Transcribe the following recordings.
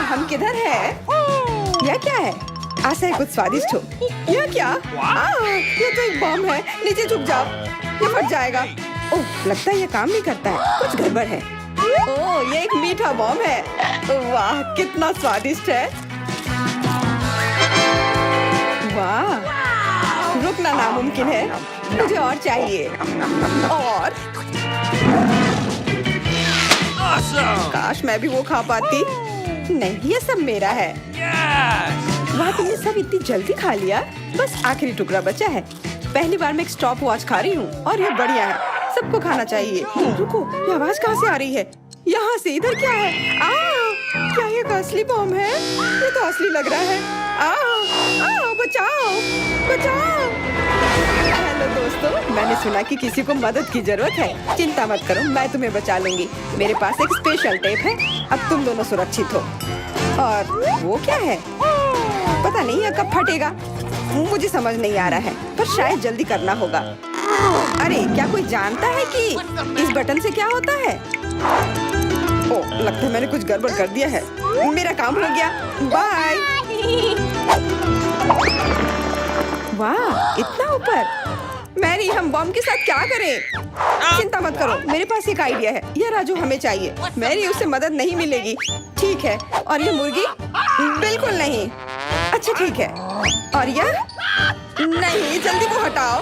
हम किधर है? यह क्या है? आशा है कुछ स्वादिष्ट हो। यह क्या? ये तो एक बम है। नीचे झुक जाओ, ये फट जाएगा। ओह, लगता है ये काम नहीं करता है। कुछ गड़बड़ है। ओह, ये एक मीठा बम है। वाह, कितना स्वादिष्ट है। वाह, रुकना नामुमकिन है। मुझे और चाहिए। और काश मैं भी वो खा पाती। नहीं, ये सब मेरा है। वाह, तुमने सब इतनी जल्दी खा लिया। बस आखिरी टुकड़ा बचा है। पहली बार मैं एक स्टॉप वॉच खा रही हूँ और ये बढ़िया है। सबको खाना चाहिए। रुको, ये आवाज कहाँ से आ रही है? यहाँ से। इधर क्या है? क्या ये एक असली बम है? ये तो असली लग रहा है। बचाओ, बचाओ। हेलो दोस्तों, मैंने सुना कि किसी को मदद की जरूरत है। चिंता मत करो, मैं तुम्हें बचा लूंगी। मेरे पास एक स्पेशल टेप है। अब तुम दोनों सुरक्षित हो। और वो क्या है? पता नहीं ये कब फटेगा। मुझे समझ नहीं आ रहा है, पर शायद जल्दी करना होगा। अरे, क्या कोई जानता है कि इस बटन से क्या होता है? ओह, लगता है मैंने कुछ गड़बड़ कर दिया है। मेरा काम हो गया। बाय। वाह, इतना ऊपर। मैरी, हम बम के साथ क्या करें? चिंता मत करो, मेरे पास एक आइडिया है। यह राजू हमें चाहिए। मैरी, उससे मदद नहीं मिलेगी। ठीक है। और ये मुर्गी? बिल्कुल नहीं। अच्छा, ठीक है। और यह? नहीं, जल्दी वो हटाओ।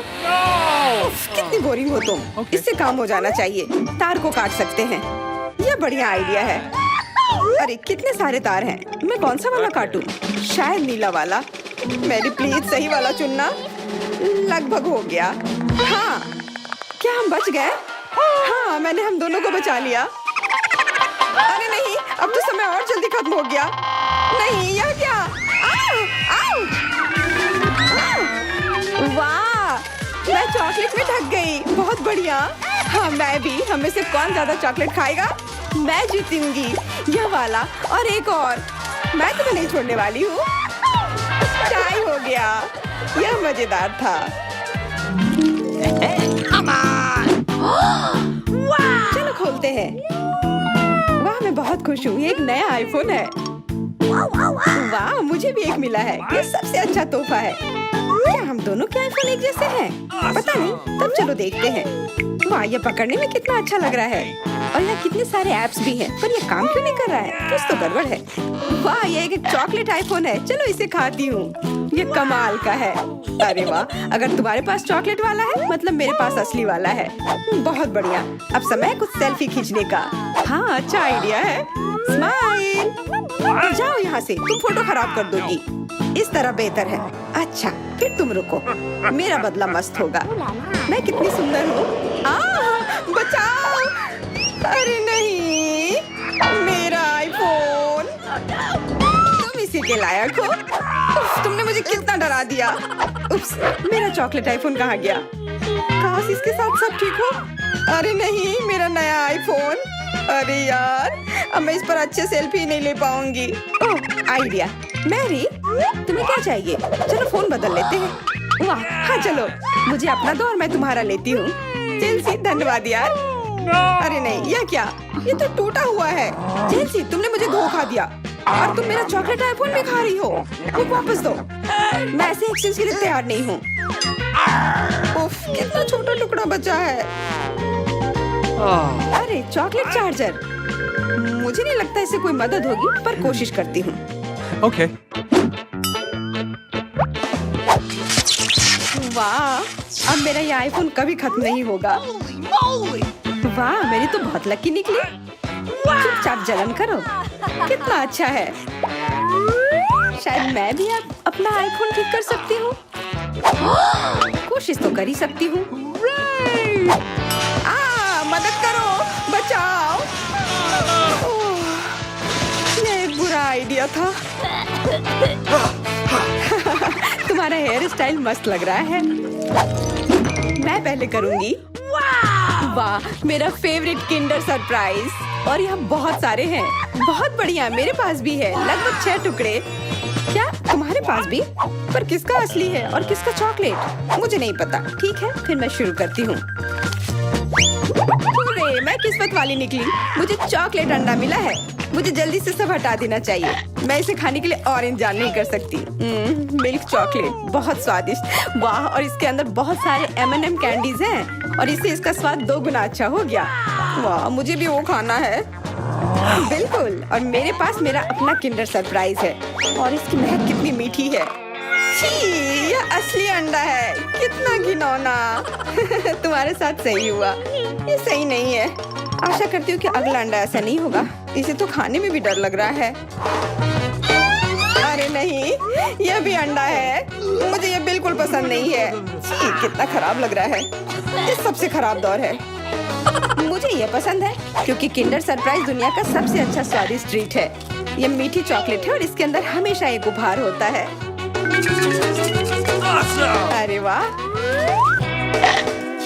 उफ, कितनी बोरिंग हो तुम। इससे काम हो जाना चाहिए। तार को काट सकते हैं। यह बढ़िया आइडिया है। अरे, कितने सारे तार हैं। मैं कौन सा वाला काटूं? शायद नीला वाला। मेरी प्लीज सही वाला चुनना। लगभग हो गया। हाँ, क्या हम बच गए? हाँ, मैंने हम दोनों को बचा लिया। अरे नहीं, अब तो समय और जल्दी खत्म हो गया। नहीं, यह क्या? आओ! वाह, मैं चॉकलेट में ढक गई। बहुत बढ़िया। हाँ, मैं भी। हमें से कौन ज्यादा चॉकलेट खाएगा? मैं जीतूंगी। यह वाला और एक और। मैं तुम्हें नहीं छोड़ने वाली हूँ। टाई हो गया। यह मजेदार था। चलो खोलते हैं। वाह, मैं बहुत खुश हूँ। ये एक नया आईफोन है। वाह, मुझे भी एक मिला है। ये सबसे अच्छा तोहफा है। क्या हम दोनों के आईफोन एक जैसे हैं? पता नहीं, तब चलो देखते हैं। वाह, ये पकड़ने में कितना अच्छा लग रहा है। और यहाँ कितने सारे ऐप्स भी हैं, पर ये काम क्यों नहीं कर रहा है? कुछ तो गड़बड़ है। वाह, ये एक चॉकलेट आईफोन है। चलो इसे खाती हूँ। ये कमाल का है। अरे वाह, अगर तुम्हारे पास चॉकलेट वाला है, मतलब मेरे पास असली वाला है। बहुत बढ़िया। अब समय है कुछ सेल्फी खींचने का। हाँ, अच्छा आइडिया है। स्माइल। जाओ यहाँ से, तुम फोटो खराब कर दोगी। इस तरह बेहतर है। अच्छा, फिर तुम रुको। मेरा बदला मस्त होगा। मैं कितनी सुंदर हूँ। बचाओ। अरे नहीं, मेरा आईफोन। तुम इसी के लायक हो। उफ, तुमने मुझे कितना डरा दिया। उफ्स, मेरा चॉकलेट आईफोन कहाँ गया? काश इसके साथ सब ठीक हो। अरे नहीं, मेरा नया आईफोन। अरे यार, अब मैं इस पर अच्छे सेल्फी नहीं ले पाऊंगी। ओह, आइडिया। मैरी, तुम्हें क्या चाहिए? चलो फोन बदल लेते हैं। वाह, हाँ चलो। मुझे अपना दो और मैं तुम्हारा लेती हूँ। जेलसी, धन्यवाद यार। अरे नहीं, यह क्या? ये तो टूटा हुआ है। जेलसी, तुमने मुझे धोखा दिया और तुम मेरा चॉकलेट आईफोन भी खा रही हो। वो वापस दो। मैं ऐसे एक्सचेंज के लिए तैयार नहीं हूँ। उफ, कितना छोटा टुकड़ा बचा है। अरे, चॉकलेट चार्जर। मुझे नहीं लगता इससे कोई मदद होगी, पर कोशिश करती हूँ। Okay. वाह, अब मेरा ये आईफोन कभी खत्म नहीं होगा। वाह, मेरी तो बहुत लकी निकली। चुपचाप जलन करो। कितना अच्छा है। शायद मैं भी अब अपना आईफोन ठीक कर सकती हूँ। कोशिश तो कर ही सकती हूँ। मदद करो, बचाओ। ये एक बुरा आइडिया था। तुम्हारा हेयर स्टाइल मस्त लग रहा है। मैं पहले करूंगी। वाह, मेरा फेवरेट किंडर सरप्राइज। और यहाँ बहुत सारे हैं। बहुत बढ़िया, मेरे पास भी है। लगभग 6 टुकड़े। क्या तुम्हारे पास भी? पर किसका असली है और किसका चॉकलेट? मुझे नहीं पता। ठीक है, फिर मैं शुरू करती हूँ। मैं किस्मत वाली निकली। मुझे चॉकलेट अंडा मिला है। मुझे जल्दी से सब हटा देना चाहिए। मैं इसे खाने के लिए और इंतजार नहीं कर सकती। मिल्क चॉकलेट बहुत स्वादिष्ट। वाह, और इसके अंदर बहुत सारे M&M कैंडीज हैं और इससे इसका स्वाद 2 गुना अच्छा हो गया। वाह, मुझे भी वो खाना है। बिल्कुल, और मेरे पास मेरा अपना किंडर सरप्राइज है और इसकी महक कितनी मीठी है। छी, यह असली अंडा है। कितना घिनौना। तुम्हारे साथ सही हुआ, ये सही नहीं है। आशा करती हूँ कि अगला अंडा ऐसा नहीं होगा। इसे तो खाने में भी डर लग रहा है। अरे नहीं, यह भी अंडा है। मुझे ये बिल्कुल पसंद नहीं है। छी, कितना खराब लग रहा है। ये सबसे खराब दौर है। मुझे ये पसंद है क्योंकि किंडर सरप्राइज दुनिया का सबसे अच्छा स्वादिष्ट ट्रीट है। ये मीठी चॉकलेट है और इसके अंदर हमेशा एक उपहार होता है। अरे वाह,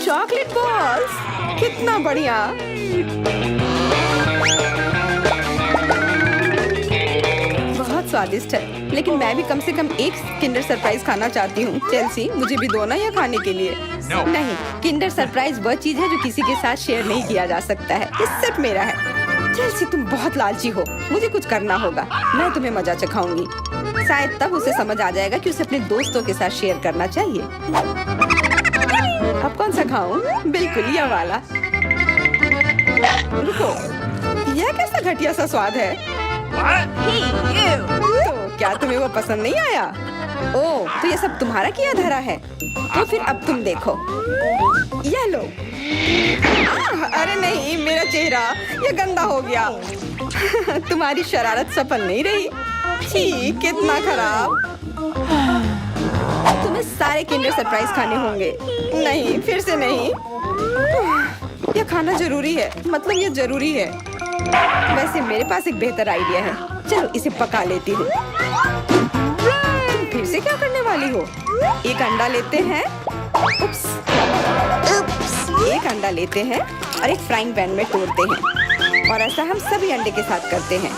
चॉकलेट बॉल्स, कितना बढ़िया। बहुत स्वादिष्ट है, लेकिन मैं भी कम से कम एक किंडर सरप्राइज खाना चाहती हूँ। चेल्सी, मुझे भी दो ना यह खाने के लिए। नहीं, किंडर सरप्राइज वह चीज है जो किसी के साथ शेयर नहीं किया जा सकता है। ये सिर्फ मेरा है। चेल्सी, तुम बहुत लालची हो। मुझे कुछ करना होगा। मैं तुम्हें मजा चखाऊंगी। शायद तब उसे समझ आ जाएगा कि उसे अपने दोस्तों के साथ शेयर करना चाहिए। अब कौन सा खाऊं? बिल्कुल यह वाला। रुको, यह कैसा घटिया सा स्वाद है? तो क्या तुम्हें वो पसंद नहीं आया? ओह, तो ये सब तुम्हारा किया धरा है। तो फिर अब तुम देखो, यह लो। अरे नहीं, मेरा चेहरा ये गंदा हो गया। तुम्हारी शरारत सफल नहीं रही। छी, कितना खराब। तुम्हें सारे किंडर सरप्राइज खाने होंगे। नहीं, फिर से नहीं। यह खाना जरूरी है, मतलब ये जरूरी है। वैसे मेरे पास एक बेहतर आइडिया है। चलो इसे पका लेती हूँ। तुम फिर से क्या करने वाली हो? एक अंडा लेते हैं। उप्स, एक अंडा लेते हैं और एक फ्राइंग पैन में तोड़ते हैं और ऐसा हम सभी अंडे के साथ करते हैं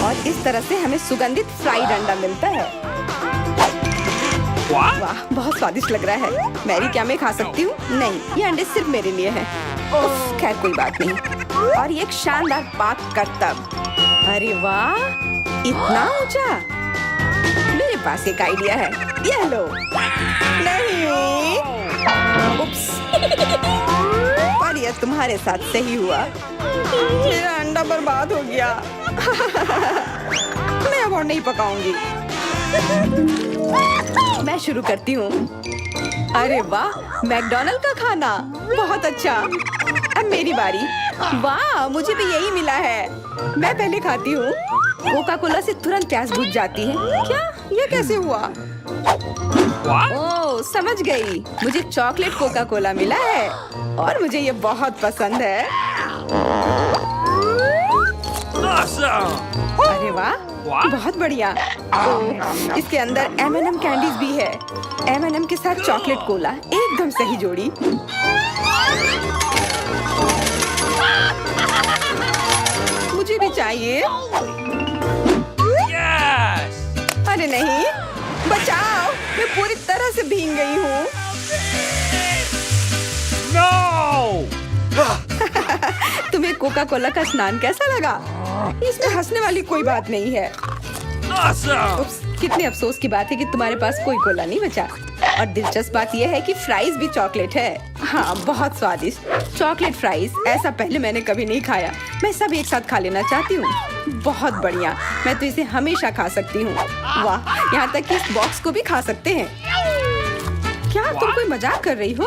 और इस तरह से हमें सुगंधित फ्राइड अंडा मिलता है। वाह, बहुत स्वादिष्ट लग रहा है। मैरी, क्या मैं खा सकती हूँ? नहीं, ये अंडे सिर्फ मेरे लिए हैं। खैर कोई बात नहीं। और ये एक शानदार पाक करतब। अरे वाह, इतना ऊंचा। मेरे पास एक आइडिया है। ये लो। नहीं, उप्स। पर यह तुम्हारे साथ सही हुआ। मेरा अंडा बर्बाद हो गया। मैं अब और नहीं पकाऊंगी। मैं शुरू करती हूँ। अरे वाह, मैकडॉनल्ड का खाना, बहुत अच्छा। अब मेरी बारी। वाह, मुझे भी यही मिला है। मैं पहले खाती हूँ। कोका कोला से तुरंत प्यास बुझ जाती है। क्या? यह कैसे हुआ? ओह, समझ गई। मुझे चॉकलेट कोका कोला मिला है और मुझे ये बहुत पसंद है। अरे वाह, बहुत बढ़िया। ओह, इसके अंदर M&M कैंडीज भी है। M&M के साथ चॉकलेट कोला, एकदम सही जोड़ी। मुझे भी चाहिए। अरे नहीं, बचाओ, मैं पूरी तरह से भीग गई हूँ। तुम्हें कोका कोला का स्नान कैसा लगा? इसमें हंसने वाली कोई बात नहीं है। उप्स, कितने अफसोस की बात है कि तुम्हारे पास कोई कोला नहीं बचा। और दिलचस्प बात यह है कि फ्राइज भी चॉकलेट है। हाँ, बहुत स्वादिष्ट चॉकलेट फ्राइज। ऐसा पहले मैंने कभी नहीं खाया। मैं सब एक साथ खा लेना चाहती हूँ। बहुत बढ़िया, मैं तो इसे हमेशा खा सकती हूँ। वाह, यहाँ तक कि इस बॉक्स को भी खा सकते हैं। क्या तुम कोई मजाक कर रही हो?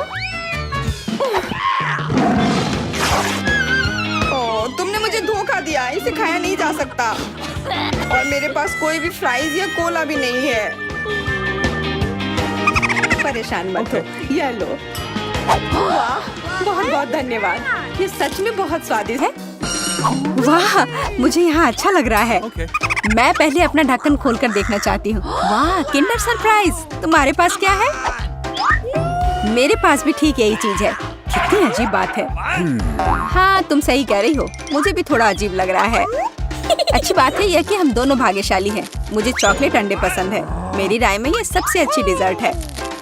ओह, तुमने मुझे धोखा दिया। इसे खाया नहीं जा सकता और मेरे पास कोई भी फ्राइज या कोला भी नहीं है। परेशान मत हो, ये लो। वाह, बहुत बहुत धन्यवाद। ये सच में बहुत स्वादिष्ट है। वाह, मुझे यहाँ अच्छा लग रहा है। मैं पहले अपना ढक्कन खोलकर देखना चाहती हूँ। वाह, किंडर सरप्राइज। तुम्हारे पास क्या है? मेरे पास भी ठीक यही चीज है। कितनी अजीब बात है। हाँ, तुम सही कह रही हो। मुझे भी थोड़ा अजीब लग रहा है। अच्छी बात है यह कि हम दोनों भाग्यशाली हैं। मुझे चॉकलेट अंडे पसंद है। मेरी राय में ये सबसे अच्छी डिजर्ट है।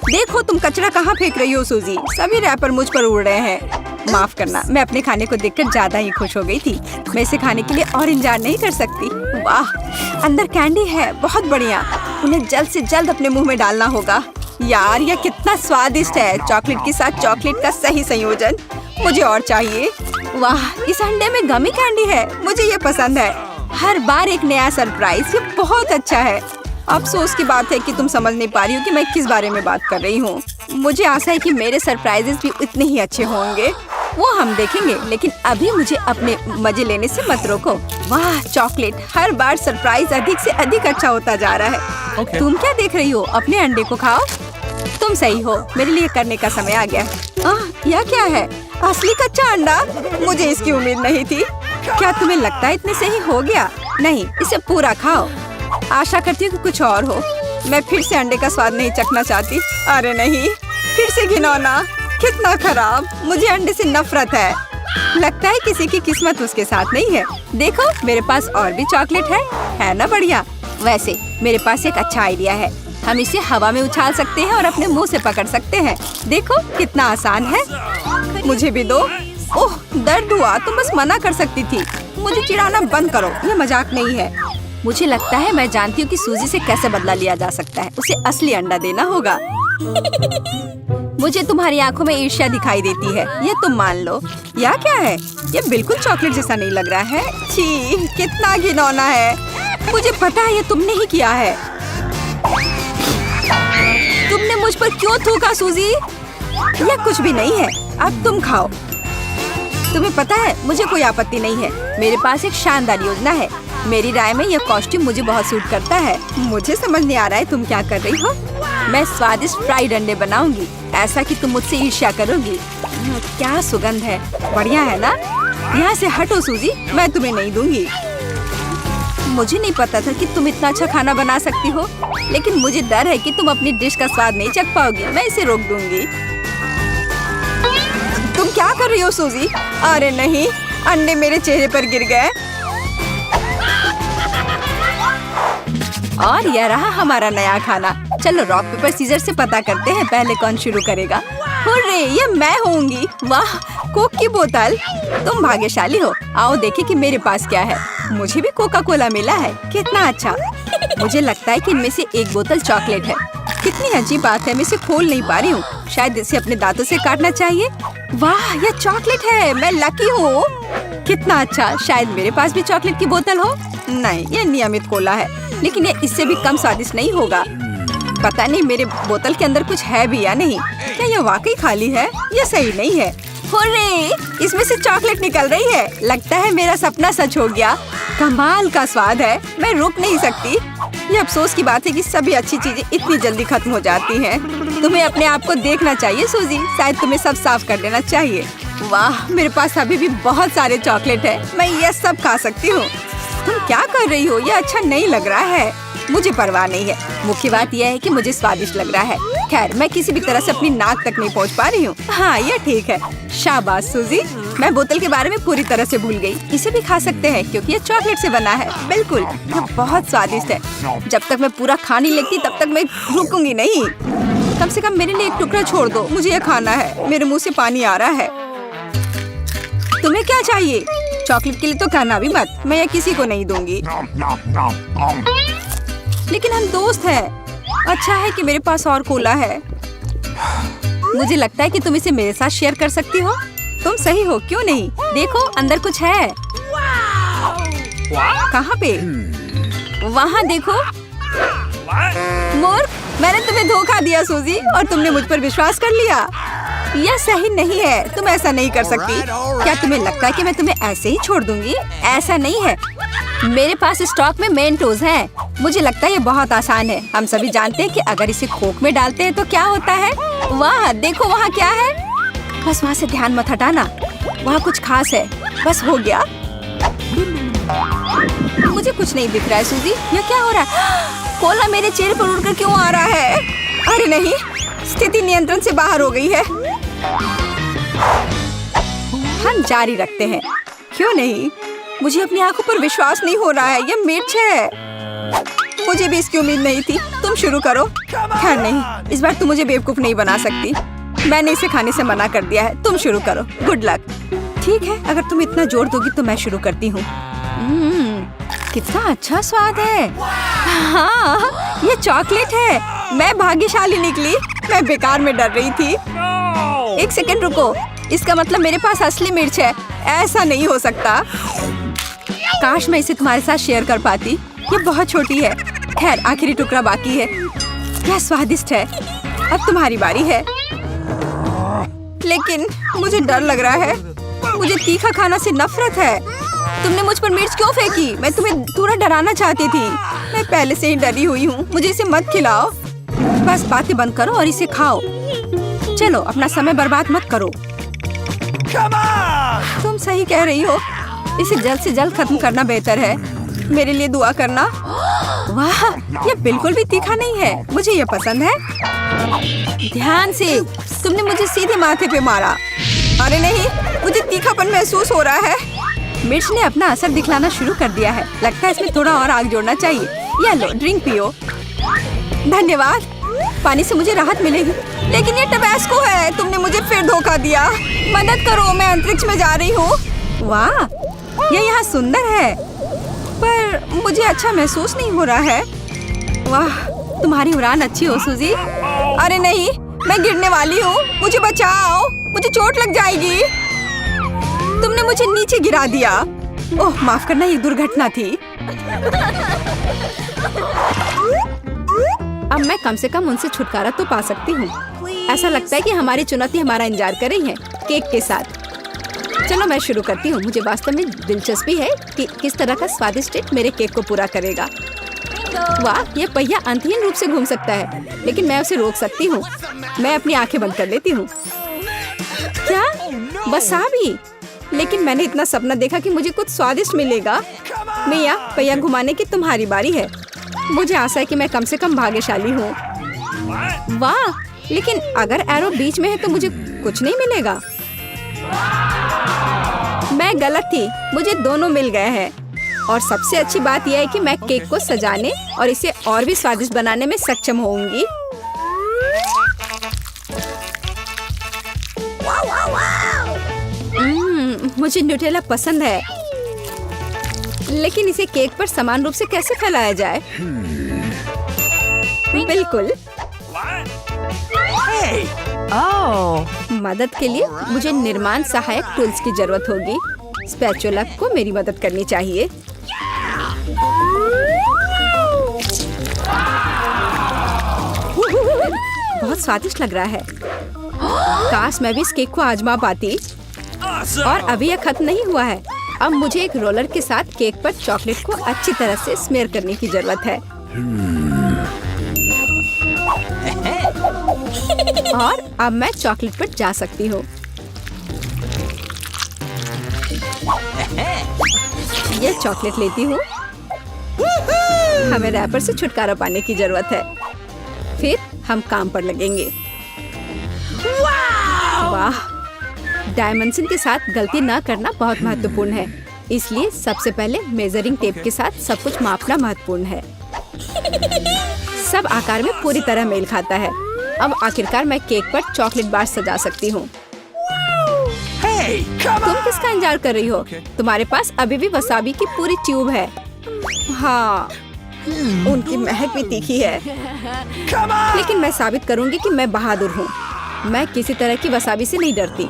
देखो तुम कचरा कहाँ फेंक रही हो सूजी। सभी रैपर मुझ पर उड़ रहे हैं। माफ करना, मैं अपने खाने को देखकर ज्यादा ही खुश हो गई थी। मैं इसे खाने के लिए और इंतजार नहीं कर सकती। वाह, अंदर कैंडी है, बहुत बढ़िया। उन्हें जल्द से जल्द अपने मुंह में डालना होगा। यार, यह कितना स्वादिष्ट है। चॉकलेट के साथ चॉकलेट का सही संयोजन। मुझे और चाहिए। वाह, इस अंडे में गमी कैंडी है, मुझे ये पसंद है। हर बार एक नया सरप्राइज, ये बहुत अच्छा है। अफसोस की बात है कि तुम समझ नहीं पा रही हो कि मैं किस बारे में बात कर रही हूँ। मुझे आशा है कि मेरे सरप्राइजेस भी इतने ही अच्छे होंगे। वो हम देखेंगे, लेकिन अभी मुझे अपने मजे लेने से मत रोको। वाह, चॉकलेट, हर बार सरप्राइज अधिक से अधिक अच्छा होता जा रहा है। तुम क्या देख रही हो? अपने अंडे को खाओ। तुम सही हो, मेरे लिए करने का समय आ गया। यह क्या है? असली कच्चा अंडा? मुझे इसकी उम्मीद नहीं थी। क्या तुम्हें लगता है इतने से ही हो गया? नहीं, इसे पूरा खाओ। आशा करती हूँ कि कुछ और हो। मैं फिर से अंडे का स्वाद नहीं चखना चाहती। अरे नहीं, फिर से घिनौना, कितना खराब। मुझे अंडे से नफरत है। लगता है किसी की किस्मत उसके साथ नहीं है। देखो, मेरे पास और भी चॉकलेट है ना? बढ़िया। वैसे मेरे पास एक अच्छा आइडिया है। हम इसे हवा में उछाल सकते हैं और अपने मुंह से पकड़ सकते हैं। देखो कितना आसान है। मुझे भी दो। ओह, दर्द हुआ। तुम बस मना कर सकती थी। मुझे चिढ़ाना बंद करो, ये मजाक नहीं है। मुझे लगता है मैं जानती हूँ कि सूजी से कैसे बदला लिया जा सकता है। उसे असली अंडा देना होगा। मुझे तुम्हारी आंखों में ईर्ष्या दिखाई देती है, ये तुम मान लो। यह क्या है? ये बिल्कुल चॉकलेट जैसा नहीं लग रहा है। छी, कितना घिनौना है। मुझे पता है ये तुमने ही किया है। तुमने मुझ पर क्यों थूका सूजी? यह कुछ भी नहीं है। अब तुम खाओ। तुम्हें पता है, मुझे कोई आपत्ति नहीं है। मेरे पास एक शानदार योजना है। मेरी राय में यह कॉस्ट्यूम मुझे बहुत सूट करता है। मुझे समझ नहीं आ रहा है तुम क्या कर रही हो। मैं स्वादिष्ट फ्राइड अंडे बनाऊंगी, ऐसा कि तुम मुझसे ईर्ष्या करोगी। क्या सुगंध है, बढ़िया है ना? यहाँ से हटो सूजी, मैं तुम्हें नहीं दूंगी। मुझे नहीं पता था कि तुम इतना अच्छा खाना बना सकती हो, लेकिन मुझे डर है कि तुम अपनी डिश का स्वाद नहीं चख पाओगी। मैं इसे रोक दूंगी। तुम क्या कर रही हो सूजी? अरे नहीं, अंडे मेरे चेहरे पर गिर गए। और यह रहा हमारा नया खाना। चलो रॉक पेपर सीजर से पता करते हैं पहले कौन शुरू करेगा। हुर्रे, ये मैं होंगी। वाह, कोक की बोतल। तुम भाग्यशाली हो। आओ देखें कि मेरे पास क्या है। मुझे भी कोका कोला मिला है, कितना अच्छा। मुझे लगता है कि इनमें से एक बोतल चॉकलेट है। कितनी अजीब बात है, मैं इसे खोल नहीं पा रही हूँ। शायद इसे अपने दांतों से काटना चाहिए। वाह, यह चॉकलेट है, मैं लकी हूँ। कितना अच्छा। शायद मेरे पास भी चॉकलेट की बोतल हो। नहीं, यह नियमित कोला है, लेकिन यह इससे भी कम स्वादिष्ट नहीं होगा। पता नहीं मेरे बोतल के अंदर कुछ है भी या नहीं। क्या यह वाकई खाली है? यह सही नहीं है। हुर्रे, इसमें से चॉकलेट निकल रही है। लगता है मेरा सपना सच हो गया। कमाल का स्वाद है, मैं रुक नहीं सकती। ये अफसोस की बात है कि सभी अच्छी चीजें इतनी जल्दी खत्म हो जाती हैं। तुम्हें अपने आप को देखना चाहिए सूजी, शायद तुम्हें सब साफ कर देना चाहिए। वाह, मेरे पास अभी भी बहुत सारे चॉकलेट है, मैं ये सब खा सकती हूँ। तुम क्या कर रही हो? ये अच्छा नहीं लग रहा है। मुझे परवाह नहीं है, मुख्य बात यह है कि मुझे स्वादिष्ट लग रहा है। खैर, मैं किसी भी तरह से अपनी नाक तक नहीं पहुंच पा रही हूँ। हाँ, ये ठीक है। शाबाश सूजी, मैं बोतल के बारे में पूरी तरह से भूल गई। इसे भी खा सकते हैं क्योंकि ये चॉकलेट से बना है। बिल्कुल, ये बहुत स्वादिष्ट है। जब तक मैं पूरा खा नहीं लेती तब तक मैं रुकूंगी नहीं। कम से कम मेरे लिए एक टुकड़ा छोड़ दो, मुझे ये खाना है। मेरे मुँह से पानी आ रहा है। तुम्हें क्या चाहिए? चॉकलेट के लिए तो कहना भी मत, मैं ये किसी को नहीं दूंगी। लेकिन हम दोस्त हैं। अच्छा है कि मेरे पास और कोला है। मुझे लगता है कि तुम इसे मेरे साथ शेयर कर सकती हो। तुम सही हो, क्यों नहीं? देखो, अंदर कुछ है। कहाँ पे? वहाँ देखो। मूर्ख, मैंने तुम्हें धोखा दिया सूजी, और तुमने मुझ पर विश्वास कर लिया। यह सही नहीं है, तुम ऐसा नहीं कर सकती। क्या तुम्हें लगता है कि मैं तुम्हें ऐसे ही छोड़ दूंगी? ऐसा नहीं है। मेरे पास स्टॉक में मेंटोस हैं। मुझे लगता है ये बहुत आसान है। हम सभी जानते हैं कि अगर इसे कोक में डालते हैं तो क्या होता है। वाह, देखो वहाँ क्या है। बस वहाँ से ध्यान मत हटाना, वहाँ कुछ खास है। बस हो गया। मुझे कुछ नहीं दिख रहा है सूजी, ये क्या हो रहा है? कोला मेरे चेहरे पर उड़कर क्यों आ रहा है? अरे नहीं, स्थिति नियंत्रण से बाहर हो गई है। हम जारी रखते हैं, क्यों नहीं? मुझे अपनी आंखों पर विश्वास नहीं हो रहा है। ये मिर्च है। मुझे भी इसकी उम्मीद नहीं थी। तुम शुरू करो। खैर नहीं, इस बार तुम मुझे बेवकूफ नहीं बना सकती। मैंने इसे खाने से मना कर दिया है। तुम शुरू करो। Good luck. ठीक है, अगर तुम इतना जोर दोगी तो मैं शुरू करती हूँ। कितना अच्छा स्वाद है। हाँ, ये चॉकलेट है। मैं भाग्यशाली निकली। मैं बेकार में डर रही थी। एक सेकंड रुको, इसका मतलब मेरे पास असली मिर्च है। ऐसा नहीं हो सकता। काश मैं इसे तुम्हारे साथ शेयर कर पाती। ये बहुत छोटी है। खैर, आखिरी टुकड़ा बाकी है। क्या स्वादिष्ट है। अब तुम्हारी बारी है। लेकिन मुझे डर लग रहा है। मुझे तीखा खाना से नफरत है। तुमने मुझ पर मिर्च क्यों फेंकी? मैं तुम्हें थोड़ा डराना चाहती थी। मैं पहले से ही डरी हुई हूँ। मुझे इसे मत खिलाओ। बस बातें बंद करो और इसे खाओ। चलो, अपना समय बर्बाद मत करो। तुम सही कह रही हो। इसे जल्द से जल्द खत्म करना बेहतर है। मेरे लिए दुआ करना। वाह, ये बिल्कुल भी तीखा नहीं है। मुझे ये पसंद है। ध्यान से। तुमने मुझे सीधे माथे पे मारा। अरे नहीं, मुझे तीखापन महसूस हो रहा है। मिर्च ने अपना असर दिखलाना शुरू कर दिया है। लगता है इसमें थोड़ा और आग जोड़ना चाहिए। ये लो, ड्रिंक पियो। धन्यवाद। पानी से मुझे राहत मिलेगी। लेकिन ये टबैस्को है। तुमने मुझे फिर धोखा दिया। मदद करो, मैं अंतरिक्ष में जा रही हूँ। वाह, ये यहाँ सुंदर है, पर मुझे अच्छा महसूस नहीं हो रहा है। वाह, तुम्हारी उड़ान अच्छी हो सूजी। अरे नहीं, मैं गिरने वाली हूँ। मुझे बचाओ, मुझे चोट लग जाएगी। तुमने मुझे नीचे गिरा दिया। ओह, माफ करना, ये दुर्घटना थी। अब मैं कम से कम उनसे छुटकारा तो पा सकती हूँ। ऐसा लगता है कि हमारी चुनौती हमारा इंतजार कर रही है, केक के साथ। चलो मैं शुरू करती हूँ। मुझे वास्तव में दिलचस्पी है कि किस तरह का स्वादिष्ट केक मेरे केक को पूरा करेगा। वाह, ये पहिया अंतहीन रूप से घूम सकता है, लेकिन मैं उसे रोक सकती हूँ। मैं अपनी आंखें बंद कर लेती हूँ। क्या? वसाबी? लेकिन मैंने इतना सपना देखा कि मुझे कुछ स्वादिष्ट मिलेगा। मिया, पहिया घुमाने की तुम्हारी बारी है। मुझे आशा है कि मैं कम से कम भाग्यशाली हूँ। वाह, लेकिन अगर एरो बीच में है तो मुझे कुछ नहीं मिलेगा। मैं गलत थी। मुझे दोनों मिल गए हैं। और सबसे अच्छी बात यह है कि मैं केक को सजाने और इसे और भी स्वादिष्ट बनाने में सक्षम होंगी। मुझे न्यूटेला पसंद है, लेकिन इसे केक पर समान रूप से कैसे फैलाया जाए? बिल्कुल। मदद के लिए मुझे निर्माण सहायक टूल्स की जरूरत होगी। स्पैचुला को मेरी मदद करनी चाहिए। बहुत स्वादिष्ट लग रहा है। काश मैं भी इस केक को आजमा पाती। और अभी यह खत्म नहीं हुआ है। अब मुझे एक रोलर के साथ केक पर चॉकलेट को अच्छी तरह से स्मेयर करने की जरूरत है। और अब मैं चॉकलेट पर जा सकती हूँ। ये चॉकलेट लेती हूँ। हमें रैपर से छुटकारा पाने की जरूरत है। फिर हम काम पर लगेंगे। वाह, डायमेंशन के साथ गलती न करना बहुत महत्वपूर्ण है। इसलिए सबसे पहले मेजरिंग टेप के साथ सब कुछ मापना महत्वपूर्ण है। सब आकार में पूरी तरह मेल खाता है। अब आखिरकार मैं केक पर चॉकलेट बार सजा सकती हूँ। तुम किसका इंतजार कर रही हो? तुम्हारे पास अभी भी वसाबी की पूरी ट्यूब है। हाँ, उनकी महक भी तीखी है। लेकिन मैं साबित करूंगी कि मैं बहादुर हूँ। मैं किसी तरह की वसाबी से नहीं डरती।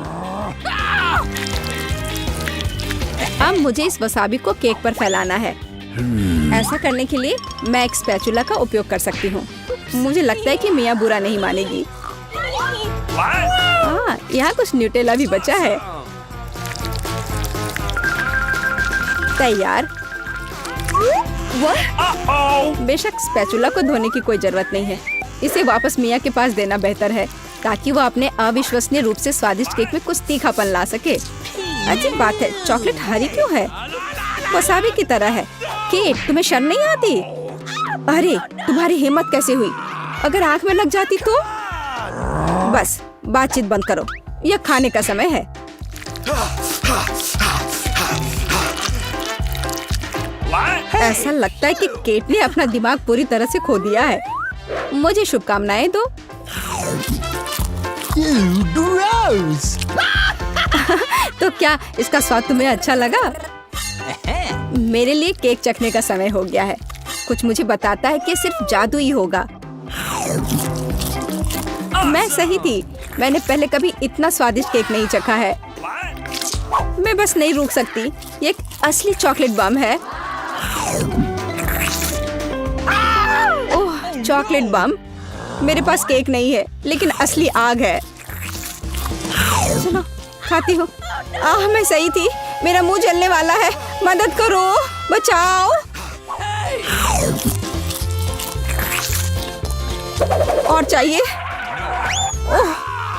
अब मुझे इस वसाबी को केक पर फैलाना है। ऐसा करने के लिए मैं एक स्पैचुला का उपयोग कर सकती हूँ। मुझे लगता है कि मिया बुरा नहीं मानेगी। हाँ, यहाँ कुछ न्यूटेला भी बचा है। तैयार। बेशक स्पैचुला को धोने की कोई जरूरत नहीं है। इसे वापस मिया के पास देना बेहतर है, ताकि वो अपने अविश्वसनीय रूप से स्वादिष्ट केक में कुछ तीखापन ला सके। अजीब बात है, चॉकलेट हरी क्यों है? वसाबी की तरह है। केट, तुम्हें शर्म नहीं आती? अरे, तुम्हारी हिम्मत कैसे हुई? अगर आंख में लग जाती तो? बस बातचीत बंद करो, यह खाने का समय है। ऐसा लगता है कि केट ने अपना दिमाग पूरी तरह से खो दिया है। मुझे शुभकामनाएं दो। Gross! तो क्या इसका स्वाद तुम्हें अच्छा लगा? मेरे लिए केक चखने का समय हो गया है। कुछ मुझे बताता है कि सिर्फ जादू ही होगा। मैं सही थी। मैंने पहले कभी इतना स्वादिष्ट केक नहीं चखा है। मैं बस नहीं रुक सकती। ये एक असली चॉकलेट बम है। ओह, चॉकलेट बम। मेरे पास केक नहीं है, लेकिन असली आग है। चलो खाती हूँ। मैं सही थी। मेरा मुंह जलने वाला है। मदद करो, बचाओ। और चाहिए? ओह,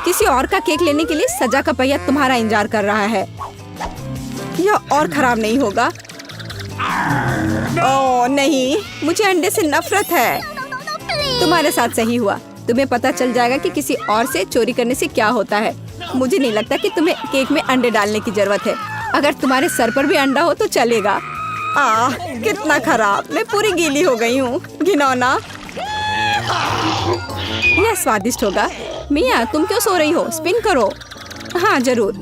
किसी और का केक लेने के लिए सजा का पहिया तुम्हारा इंतजार कर रहा है। यह और खराब नहीं होगा। ओह नहीं, मुझे अंडे से नफरत है। तुम्हारे साथ सही हुआ। तुम्हें पता चल जाएगा कि किसी और से चोरी करने से क्या होता है। मुझे नहीं लगता कि तुम्हें केक में अंडे डालने की जरूरत है। अगर तुम्हारे सर पर भी अंडा हो तो चलेगा। कितना खराब। मैं पूरी गीली हो गई हूँ। घिनौना। यह स्वादिष्ट होगा। मिया, तुम क्यों सो रही हो? स्पिन करो। हाँ जरूर।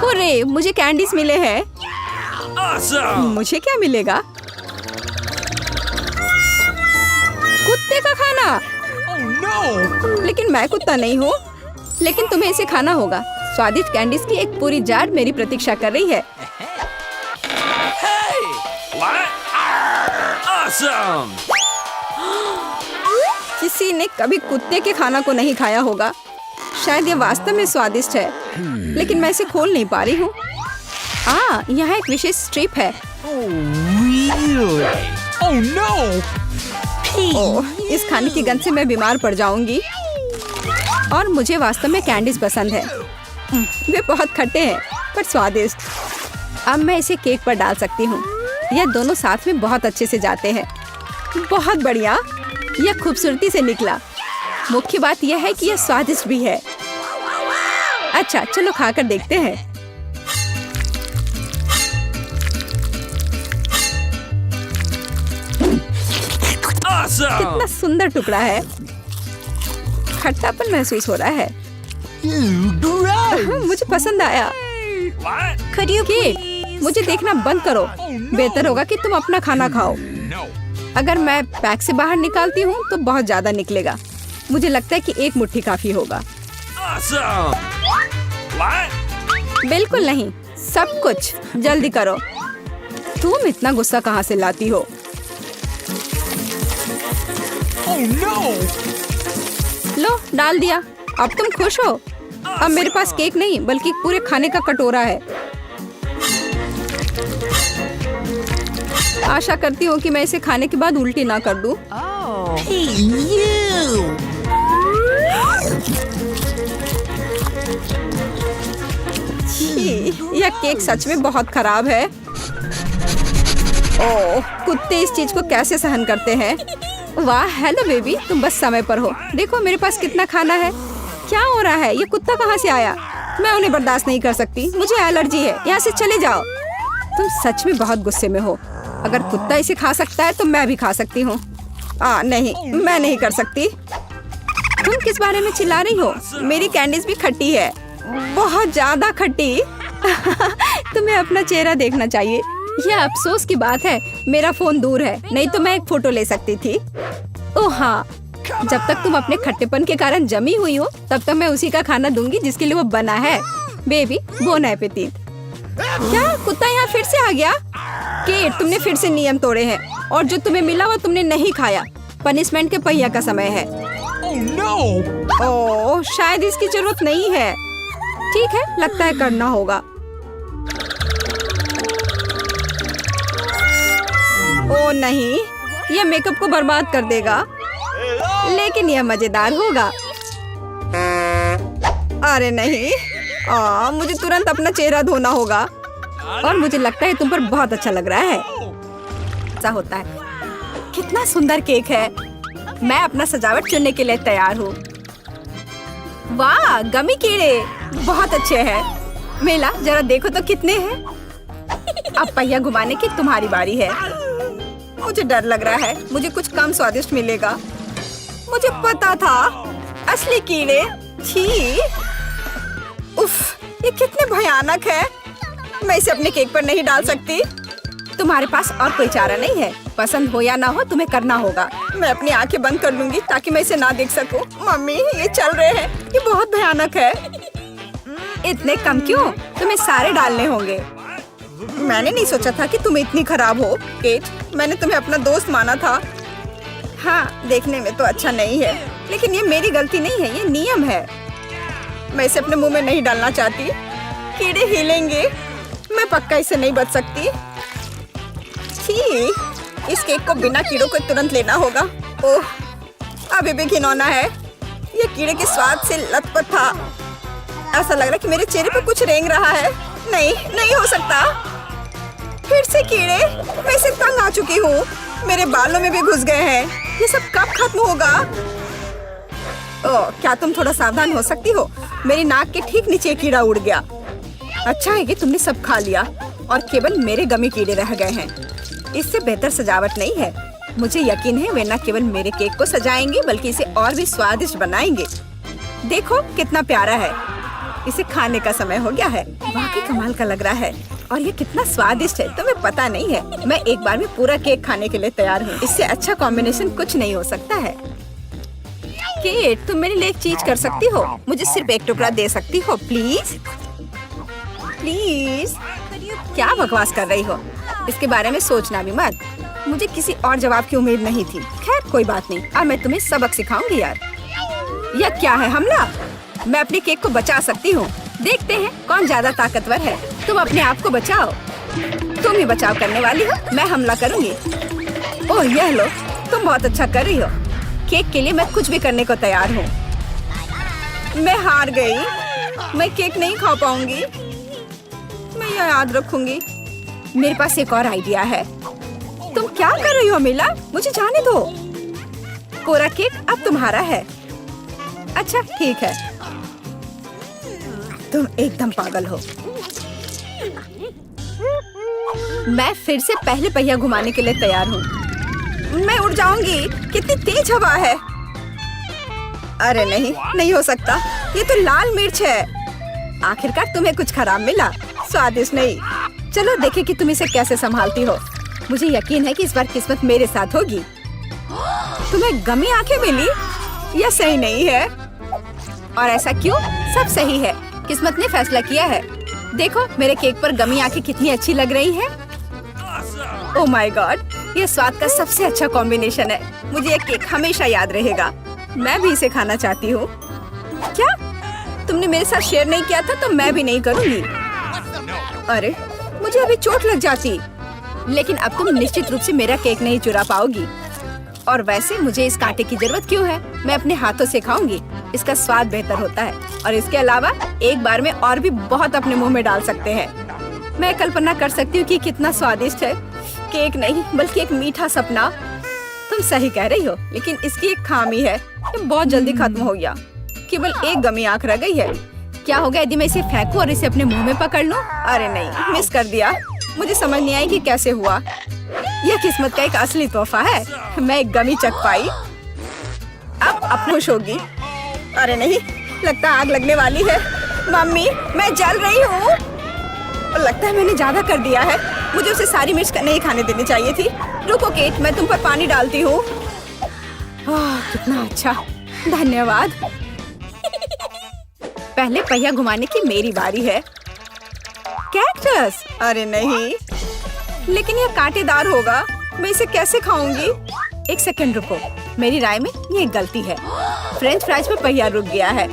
अरे, मुझे कैंडीज मिले हैं। मुझे क्या मिलेगा? कुत्ते का खाना। लेकिन मैं कुत्ता नहीं हूँ। लेकिन तुम्हें इसे खाना होगा। स्वादिष्ट कैंडीज की एक पूरी जार मेरी प्रतीक्षा कर रही है। किसी ने कभी कुत्ते के खाना को नहीं खाया होगा। शायद ये वास्तव में स्वादिष्ट है, लेकिन मैं इसे खोल नहीं पा रही हूँ। यहाँ एक विशेष स्ट्रिप है। Oh no! ओह, इस खाने की गंध से मैं बीमार पड़ जाऊंगी। और मुझे वास्तव में कैंडीज पसंद है। वे बहुत खट्टे हैं पर स्वादिष्ट। अब मैं इसे केक पर डाल सकती हूँ। यह दोनों साथ में बहुत अच्छे से जाते हैं। बहुत बढ़िया। यह खूबसूरती से निकला। मुख्य बात यह है कि यह स्वादिष्ट भी है। अच्छा, चलो खाकर देखते हैं। कितना सुंदर टुकड़ा है। खट्टापन महसूस हो रहा है। मुझे पसंद आया। केक, मुझे देखना बंद करो। बेहतर होगा कि तुम अपना खाना खाओ। अगर मैं पैक से बाहर निकालती हूँ तो बहुत ज्यादा निकलेगा। मुझे लगता है कि एक मुट्ठी काफी होगा। बिल्कुल नहीं, सब कुछ। जल्दी करो। तुम इतना गुस्सा कहाँ से लाती हो? लो, डाल दिया। अब तुम खुश हो? अब मेरे पास केक नहीं बल्कि पूरे खाने का कटोरा है। आशा करती हूँ कि मैं इसे खाने के बाद उल्टी ना कर दूं। यह केक सच में बहुत खराब है। ओह, कुत्ते इस चीज को कैसे सहन करते हैं? वाह, हेलो बेबी, तुम बस समय पर हो। देखो मेरे पास कितना खाना है। क्या हो रहा है? ये कुत्ता कहाँ से आया? मैं उन्हें बर्दाश्त नहीं कर सकती। मुझे एलर्जी है। यहाँ से चले जाओ। तुम सच में बहुत गुस्से में हो। अगर कुत्ता इसे खा सकता है तो मैं भी खा सकती हूँ। नहीं, मैं नहीं कर सकती। तुम किस बारे में चिल्ला रही हो? मेरी कैंडीज भी खट्टी है, बहुत ज्यादा खट्टी। तुम्हें अपना चेहरा देखना चाहिए। यह अफसोस की बात है, मेरा फोन दूर है, नहीं तो मैं एक फोटो ले सकती थी। ओह हाँ, जब तक तुम अपने खट्टेपन के कारण जमी हुई हो तब तक मैं उसी का खाना दूंगी जिसके लिए वो बना है। Baby, bon appetit. क्या कुत्ता यहाँ फिर से आ गया? केट, तुमने फिर से नियम तोड़े हैं और जो तुम्हें मिला वो तुमने नहीं खाया। पनिशमेंट के पहिया का समय है। ओह, शायद इसकी जरूरत नहीं है। ठीक है, लगता है करना होगा। ओह नहीं, यह मेकअप को बर्बाद कर देगा, लेकिन यह मजेदार होगा। अरे नहीं, मुझे तुरंत अपना चेहरा धोना होगा। और मुझे लगता है तुम पर बहुत अच्छा लग रहा है। ऐसा होता है। कितना सुंदर केक है। मैं अपना सजावट चुनने के लिए तैयार हूँ। वाह, गमी कीड़े बहुत अच्छे हैं। मेला, जरा देखो तो कितने हैं। अब पहिया घुमाने की तुम्हारी बारी है। मुझे डर लग रहा है, मुझे कुछ कम स्वादिष्ट मिलेगा। मुझे पता था। असली कीड़े। छी, उफ, ये कितने भयानक है। मैं इसे अपने केक पर नहीं डाल सकती। तुम्हारे पास और कोई चारा नहीं है। पसंद हो या ना हो तुम्हें करना होगा। मैं अपनी आंखें बंद कर लूंगी ताकि मैं इसे ना देख सकूं। मम्मी, ये चल रहे हैं। ये बहुत भयानक है। इतने कम क्यों? तुम्हें सारे डालने होंगे। मैंने नहीं सोचा था कि तुम इतनी खराब हो केट। मैंने तुम्हें अपना दोस्त माना था। हाँ, देखने में तो अच्छा नहीं है, लेकिन ये मेरी गलती नहीं है, ये नियम है। मैं इसे अपने मुंह में नहीं डालना चाहती। कीड़े हिलेंगे। मैं पक्का इसे नहीं बच सकती। छी, इस केक को बिना कीड़ों को तुरंत लेना होगा। ओह, अभी भी घिनौना है। ये कीड़े के स्वाद से लथपथ था। ऐसा लग रहा है कि मेरे चेहरे पर कुछ रेंग रहा है। नहीं, नहीं हो सकता। फिर से कीड़े। मैं इसे तंग आ चुकी हूँ। मेरे बालों में भी घुस गए हैं। ये सब कब खत्म होगा? ओह, क्या तुम थोड़ा सावधान हो सकती हो? मेरी नाक के ठीक नीचे कीड़ा उड़ गया। अच्छा है कि तुमने सब खा लिया और केवल मेरे गमी कीड़े रह गए हैं। इससे बेहतर सजावट नहीं है। मुझे यकीन है वे न केवल मेरे केक को सजाएंगे बल्कि इसे और भी स्वादिष्ट बनाएंगे। देखो कितना प्यारा है। इसे खाने का समय हो गया है। वाकई कमाल का लग रहा है और ये कितना स्वादिष्ट है तुम्हें पता नहीं है। मैं एक बार में पूरा केक खाने के लिए तैयार हूँ। इससे अच्छा कॉम्बिनेशन कुछ नहीं हो सकता है। केट, तुम मेरे लिए एक चीज कर सकती हो? मुझे सिर्फ एक टुकड़ा दे सकती हो प्लीज? प्लीज। क्या बकवास कर रही हो? इसके बारे में सोचना भी मत। मुझे किसी और जवाब की उम्मीद नहीं थी। खैर कोई बात नहीं, अब मैं तुम्हें सबक सिखाऊंगी यार। यह क्या है, हमला? मैं अपने केक को बचा सकती हूँ। देखते हैं कौन ज्यादा ताकतवर है। तुम अपने आप को बचाओ। तुम ही बचाव करने वाली हो, मैं हमला करूंगी। ओह यह लो, तुम बहुत अच्छा कर रही हो। केक के लिए मैं कुछ भी करने को तैयार हूँ। मैं हार गई। मैं केक नहीं खा पाऊंगी। मैं यह याद रखूंगी। मेरे पास एक और आइडिया है। तुम क्या कर रही हो मिला? मुझे जाने दो। पूरा केक अब तुम्हारा है। अच्छा ठीक है। तुम एकदम पागल हो। मैं फिर से पहले पहिया घुमाने के लिए तैयार हूँ। मैं उड़ जाऊंगी। कितनी तेज हवा है। अरे नहीं, नहीं हो सकता। ये तो लाल मिर्च है। आखिरकार तुम्हें कुछ खराब मिला। स्वादिष्ट नहीं। चलो देखें कि तुम इसे कैसे संभालती हो। मुझे यकीन है कि इस बार किस्मत मेरे साथ होगी। तुम्हें गमी आंखें मिली? यह सही नहीं है। और ऐसा क्यों? सब सही है। किस्मत ने फैसला किया है। देखो मेरे केक पर गमी आंखें कितनी अच्छी लग रही हैं। ओह माय गॉड, ये स्वाद का सबसे अच्छा कॉम्बिनेशन है। मुझे ये केक हमेशा याद रहेगा। मैं भी इसे खाना चाहती हूँ। क्या तुमने मेरे साथ शेयर नहीं किया था तो मैं भी नहीं करूँगी। अरे मुझे अभी चोट लग जाती। लेकिन अब तुम निश्चित रूप से मेरा केक नहीं चुरा पाओगी। और वैसे मुझे इस कांटे की जरूरत क्यों है? मैं अपने हाथों से खाऊंगी। इसका स्वाद बेहतर होता है और इसके अलावा एक बार में और भी बहुत अपने मुंह में डाल सकते हैं। मैं कल्पना कर सकती हूँ कि कितना स्वादिष्ट है। केक नहीं बल्कि एक मीठा सपना। तुम सही कह रही हो, लेकिन इसकी एक खामी है। ये बहुत जल्दी खत्म हो गया। केवल एक गमी आंख रह गई है। क्या होगा यदि मैं इसे फेंकूं और इसे अपने मुंह में पकड़ लूं? अरे नहीं, मिस कर दिया। मुझे समझ नहीं आई कि कैसे हुआ। यह किस्मत का एक असली तोहफा है। मैं एक गमी चख पाई। अब खुश होगी। अरे नहीं, लगता है आग लगने वाली है। मम्मी, मैं जल रही हूँ। लगता है मैंने ज्यादा कर दिया है। मुझे उसे सारी मिर्च नहीं खाने देनी चाहिए थी। रुको केट, मैं तुम पर पानी डालती हूँ। कितना अच्छा, धन्यवाद। पहले पहिया घुमाने की मेरी बारी है। कैक्टस? अरे नहीं, लेकिन यह कांटेदार होगा। मैं इसे कैसे खाऊंगी? एक सेकंड रुको, मेरी राय में ये गलती है। फ्रेंच फ्राइज पे पहिया रुक गया है।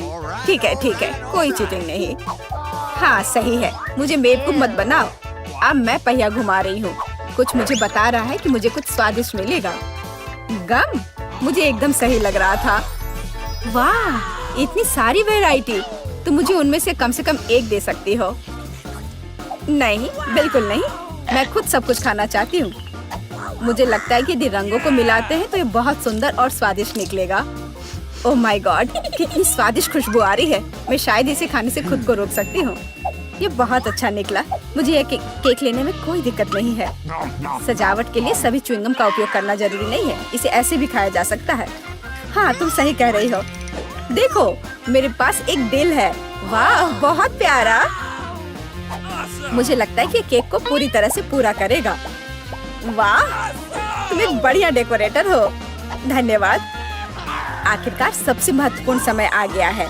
ठीक है ठीक है, कोई चीटिंग नहीं। हाँ सही है, मुझे बेवकूफ मत बनाओ। अब मैं पहिया घुमा रही हूँ। कुछ मुझे बता रहा है कि मुझे कुछ स्वादिष्ट मिलेगा। गम? मुझे एकदम सही लग रहा था। वाह, इतनी सारी वैरायटी। तो मुझे उनमें से कम एक दे सकती हो। नहीं, बिल्कुल नहीं। मैं खुद सब कुछ खाना चाहती हूँ। मुझे लगता है कि यदि रंगों को मिलाते हैं तो ये बहुत सुंदर और स्वादिष्ट निकलेगा। ओह माय गॉड, कितनी स्वादिष्ट खुशबू आ रही है। मैं शायद इसे खाने से खुद को रोक सकती हूँ। ये बहुत अच्छा निकला। मुझे यह केक लेने में कोई दिक्कत नहीं है। सजावट के लिए सभी च्युइंगम का उपयोग करना जरूरी नहीं है। इसे ऐसे भी खाया जा सकता है। हाँ तुम सही कह रही हो। देखो, मेरे पास एक दिल है। वाह, बहुत प्यारा। मुझे लगता है कि केक को पूरी तरह से पूरा करेगा। वाह, तुम एक बढ़िया डेकोरेटर हो। धन्यवाद। आखिरकार सबसे महत्वपूर्ण समय आ गया है।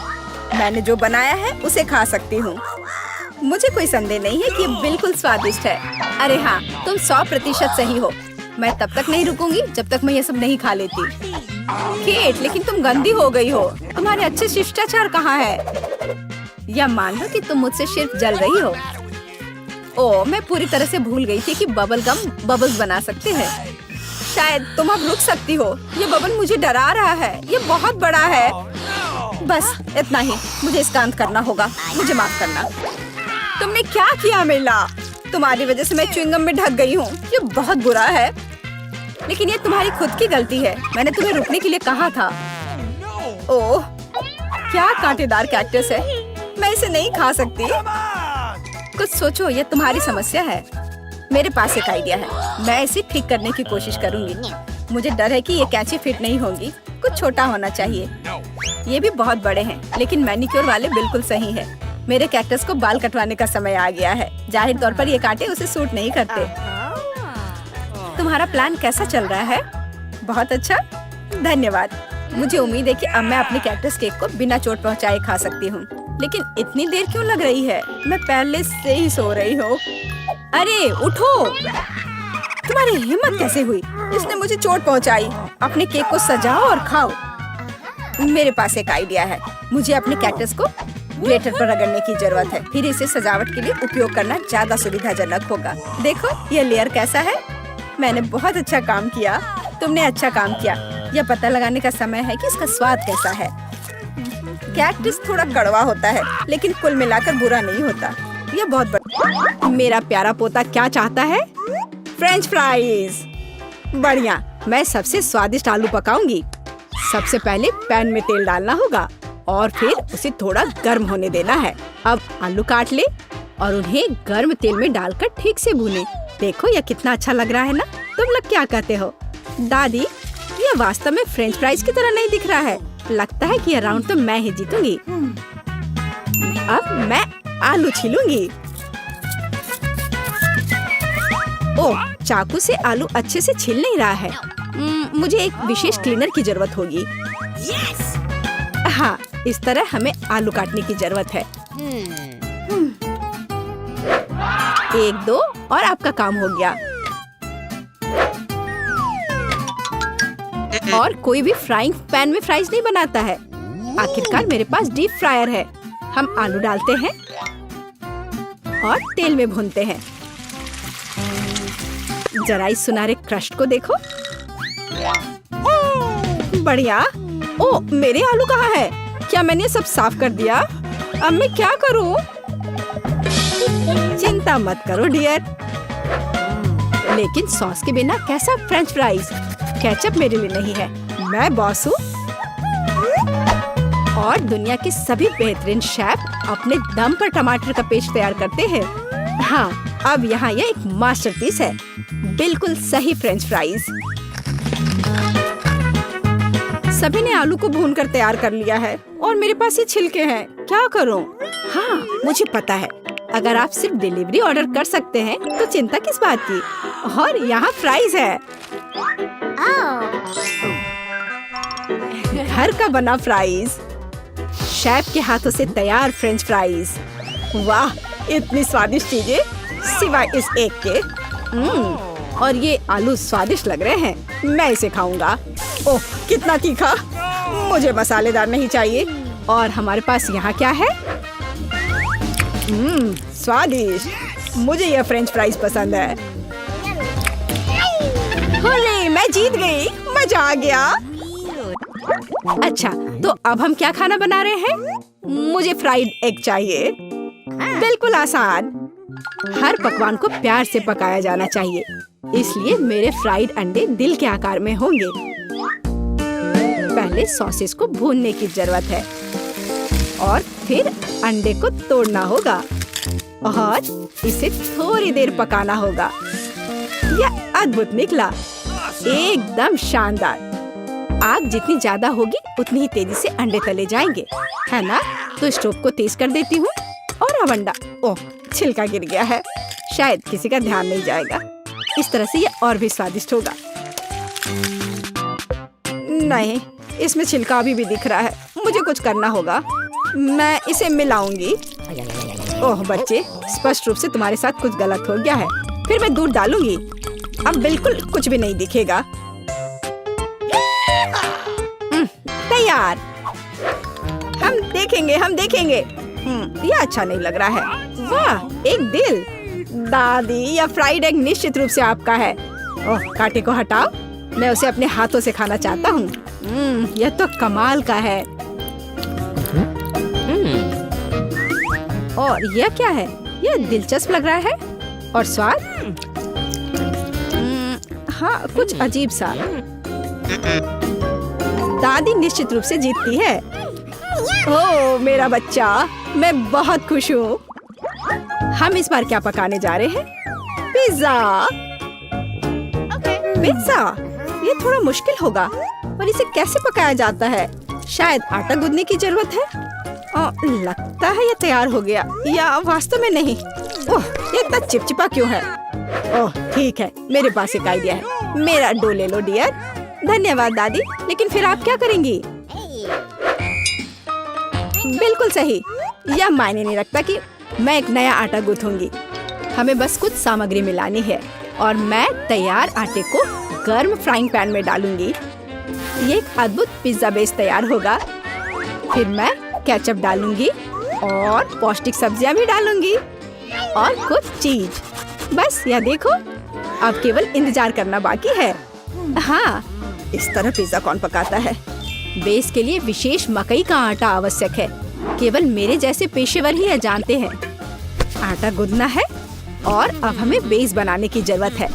मैंने जो बनाया है उसे खा सकती हूँ। मुझे कोई संदेह नहीं है कि ये बिल्कुल स्वादिष्ट है। अरे हाँ, तुम 100% सही हो। मैं तब तक नहीं रुकूंगी जब तक मैं ये सब नहीं खा लेती। केट, लेकिन तुम गंदी हो गई हो। तुम्हारे अच्छे शिष्टाचार कहाँ है? या मान लो कि तुम मुझसे सिर्फ जल रही हो। ओह, मैं पूरी तरह से भूल गई थी कि बबल गम बबल्स बना सकते हैं। शायद तुम अब रुक सकती हो। ये बबल मुझे डरा रहा है। ये बहुत बड़ा है। बस इतना ही। मुझे इसका अंत करना होगा। मुझे माफ करना। तुमने क्या किया मिला? तुम्हारी वजह से मैं च्युइंगम में ढक गई हूँ। ये बहुत बुरा है, लेकिन ये तुम्हारी खुद की गलती है। मैंने तुम्हें रुकने के लिए कहा था। ओह, क्या कांटेदार कैक्टस है। मैं इसे नहीं खा सकती। कुछ सोचो, ये तुम्हारी समस्या है। मेरे पास एक आइडिया है। मैं इसे ठीक करने की कोशिश करूंगी। मुझे डर है कि ये कैंची फिट नहीं होगी। कुछ छोटा होना चाहिए। ये भी बहुत बड़े हैं, लेकिन मैनिक्योर वाले बिल्कुल सही है। मेरे कैक्टस को बाल कटवाने का समय आ गया है। जाहिर तौर पर ये कांटे उसे सूट नहीं करते। तुम्हारा प्लान कैसा चल रहा है? बहुत अच्छा, धन्यवाद। मुझे उम्मीद है कि अब मैं अपने कैक्टस केक को बिना चोट पहुंचाए खा सकती हूँ। लेकिन इतनी देर क्यों लग रही है? मैं पहले से ही सो रही हूँ। अरे उठो! तुम्हारी हिम्मत कैसे हुई? इसने मुझे चोट पहुंचाई। अपने केक को सजाओ और खाओ। मेरे पास एक आइडिया है। मुझे अपने कैक्टस को ग्लिटर पर रगड़ने की जरूरत है। फिर इसे सजावट के लिए उपयोग करना ज्यादा सुविधाजनक होगा। देखो, ये लेयर कैसा है। मैंने बहुत अच्छा काम किया। तुमने अच्छा काम किया। यह पता लगाने का समय है कि इसका स्वाद कैसा है। कैक्टस थोड़ा कड़वा होता है, लेकिन कुल मिलाकर बुरा नहीं होता। यह बहुत बड़ा। मेरा प्यारा पोता क्या चाहता है? French fries. बढ़िया, मैं सबसे स्वादिष्ट आलू पकाऊंगी। सबसे पहले पैन में तेल डालना होगा और फिर उसे थोड़ा गर्म होने देना है। अब आलू काट ले और उन्हें गर्म तेल में डालकर ठीक से भूने। देखो, यह कितना अच्छा लग रहा है ना? तुम लोग क्या कहते हो? दादी, यह वास्तव में फ्रेंच फ्राइज की तरह नहीं दिख रहा है। लगता है कि यह राउंड तो मैं ही जीतूंगी। अब मैं आलू छीलूंगी। ओह, चाकू से आलू अच्छे से छिल नहीं रहा है। मुझे एक विशेष क्लीनर की जरूरत होगी। हाँ, इस तरह हमें आलू काटने की जरूरत है। 1, 2 और आपका काम हो गया। और कोई भी फ्राइंग पैन में फ्राइज नहीं बनाता है। आखिरकार मेरे पास डीप फ्रायर है। हम आलू डालते हैं और तेल में भूनते हैं। जरा इस सुनहरे क्रस्ट को देखो। बढ़िया। ओ, मेरे आलू कहाँ है? क्या मैंने सब साफ कर दिया? अब मैं क्या करूं? चिंता मत करो डियर। लेकिन सॉस के बिना कैसा फ्रेंच फ्राइज? केचप मेरे लिए नहीं है। मैं बॉस हूँ। और दुनिया के सभी बेहतरीन शेफ अपने दम पर टमाटर का पेस्ट तैयार करते हैं। हाँ, अब यहाँ यह एक मास्टरपीस है। बिल्कुल सही फ्रेंच फ्राइज। सभी ने आलू को भूनकर तैयार कर लिया है और मेरे पास ये छिलके हैं। क्या करूं? हाँ, मुझे पता है। अगर आप सिर्फ डिलीवरी ऑर्डर कर सकते हैं तो चिंता किस बात की। और यहाँ फ्राइज है। घर का बना फ्राइज। शेफ के हाथों से तैयार फ्रेंच फ्राइज। वाह, इतनी स्वादिष्ट चीजें सिवाय इस एक के। और ये आलू स्वादिष्ट लग रहे हैं। मैं इसे खाऊंगा। ओह, कितना तीखा। मुझे मसालेदार नहीं चाहिए। और हमारे पास यहाँ क्या है? स्वादिष्ट। मुझे यह फ्रेंच फ्राइज पसंद है। होले, मैं जीत गई। मजा आ गया। अच्छा, तो अब हम क्या खाना बना रहे हैं? मुझे फ्राइड एग चाहिए। बिल्कुल आसान। हर पकवान को प्यार से पकाया जाना चाहिए, इसलिए मेरे फ्राइड अंडे दिल के आकार में होंगे। पहले सॉसेस को भूनने की जरूरत है और फिर अंडे को तोड़ना होगा और इसे थोड़ी देर पकाना होगा। यह अद्भुत निकला, एकदम शानदार। आग जितनी ज्यादा होगी उतनी ही तेजी से अंडे तले जाएंगे, है ना? तो स्टोव को तेज कर देती हूँ और अब अंडा, ओह छिलका गिर गया है, शायद किसी का ध्यान नहीं जाएगा। इस तरह से ये और भी स्वादिष्ट होगा। नहीं, इसमें छिलका अभी भी दिख रहा है, मुझे कुछ करना होगा। मैं इसे मिलाऊंगी। ओह बच्चे, स्पष्ट रूप से तुम्हारे साथ कुछ गलत हो गया है। फिर मैं दूध डालूंगी, अब बिल्कुल कुछ भी नहीं दिखेगा। तैयार। हम देखेंगे। ये अच्छा नहीं लग रहा है। वाह, एक दिल। दादी, यह फ्राइड एग निश्चित रूप से आपका है। ओह, कांटे को हटाओ, मैं उसे अपने हाथों से खाना चाहता हूँ। यह तो कमाल का है। और यह क्या है? यह दिलचस्प लग रहा है। और स्वाद? हाँ, कुछ अजीब सा। दादी निश्चित रूप से जीतती है। ओह मेरा बच्चा, मैं बहुत खुश हूँ। हम इस बार क्या पकाने जा रहे हैं? पिज्जा। पिज्जा, ये थोड़ा मुश्किल होगा, पर इसे कैसे पकाया जाता है? शायद आटा गूंदने की जरूरत है। लगता है ये तैयार हो गया, या वास्तव में नहीं। ओह, ये इतना चिपचिपा क्यों है? ओह ठीक है, मेरे पास एक आइडिया है। मेरा डो ले लो डियर। धन्यवाद दादी, लेकिन फिर आप क्या करेंगी? बिल्कुल सही, यह मायने नहीं रखता कि मैं एक नया आटा गूंथूंगी। हमें बस कुछ सामग्री मिलानी है और मैं तैयार आटे को गर्म फ्राइंग पैन में डालूंगी। ये एक अद्भुत पिज्जा बेस तैयार होगा। फिर मैं केचप डालूंगी और पौष्टिक सब्जियां भी डालूंगी और कुछ चीज। बस यह देखो, अब केवल इंतजार करना बाकी है। हाँ, इस तरह पिज्जा कौन पकाता है? बेस के लिए विशेष मकई का आटा आवश्यक है। केवल मेरे जैसे पेशेवर ही यह जानते हैं। आटा गूंदना है और अब हमें बेस बनाने की जरूरत है।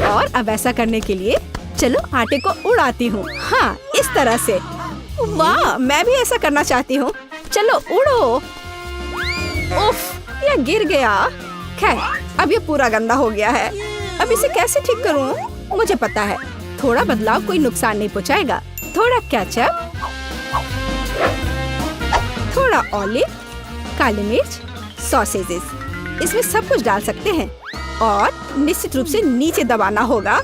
और अब ऐसा करने के लिए चलो आटे को उड़ाती हूँ। हाँ, इस तरह से। वाह, मैं भी ऐसा करना चाहती हूँ। चलो उड़ो। उफ, यह गिर गया। खैर, अब ये पूरा गंदा हो गया है। अब इसे कैसे ठीक करूँ? मुझे पता है, थोड़ा बदलाव कोई नुकसान नहीं पहुँचाएगा। थोड़ा केचप, थोड़ा ऑलिव, काली मिर्च, सॉसेजेस, इसमें सब कुछ डाल सकते हैं और निश्चित रूप से नीचे दबाना होगा।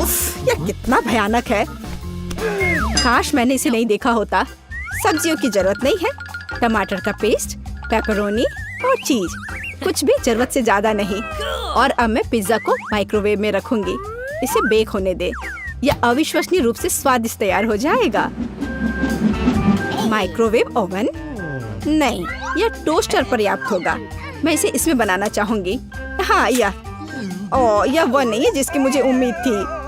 उफ, यह कितना भयानक है। काश मैंने इसे नहीं देखा होता। सब्जियों की जरूरत नहीं है, टमाटर का पेस्ट, पेपरोनी और चीज, कुछ भी जरूरत से ज्यादा नहीं। और अब मैं पिज्जा को माइक्रोवेव में रखूंगी। इसे बेक होने दे। यह अविश्वसनीय रूप से स्वादिष्ट तैयार हो जाएगा। माइक्रोवेव ओवन नहीं, यह टोस्टर पर्याप्त होगा। मैं इसे इसमें बनाना चाहूंगी। हाँ, यह वो नहीं है जिसकी मुझे उम्मीद थी।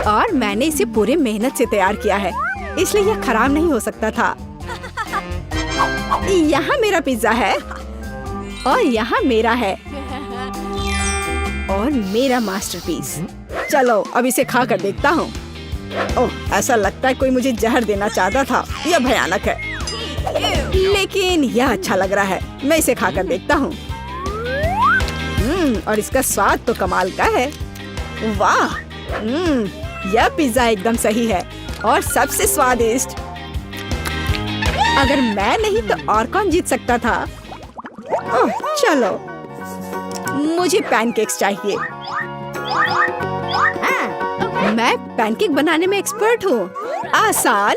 और मैंने इसे पूरी मेहनत से तैयार किया है, इसलिए यह खराब नहीं हो सकता था। यहाँ मेरा पिज्जा है और यहाँ मेरा है और मेरा मास्टरपीस। चलो अब इसे खा कर देखता हूँ। ओह, ऐसा लगता है कोई मुझे जहर देना चाहता था। यह भयानक है, लेकिन यह अच्छा लग रहा है। मैं इसे खा कर देखता हूँ। और इसका स्वाद तो कमाल का है। वाह, यह पिज्जा एकदम सही है और सबसे स्वादिष्ट। अगर मैं नहीं तो और कौन जीत सकता था? ओह, चलो, मुझे पैनकेक्स चाहिए। मैं पैनकेक बनाने में एक्सपर्ट हूँ। आसान।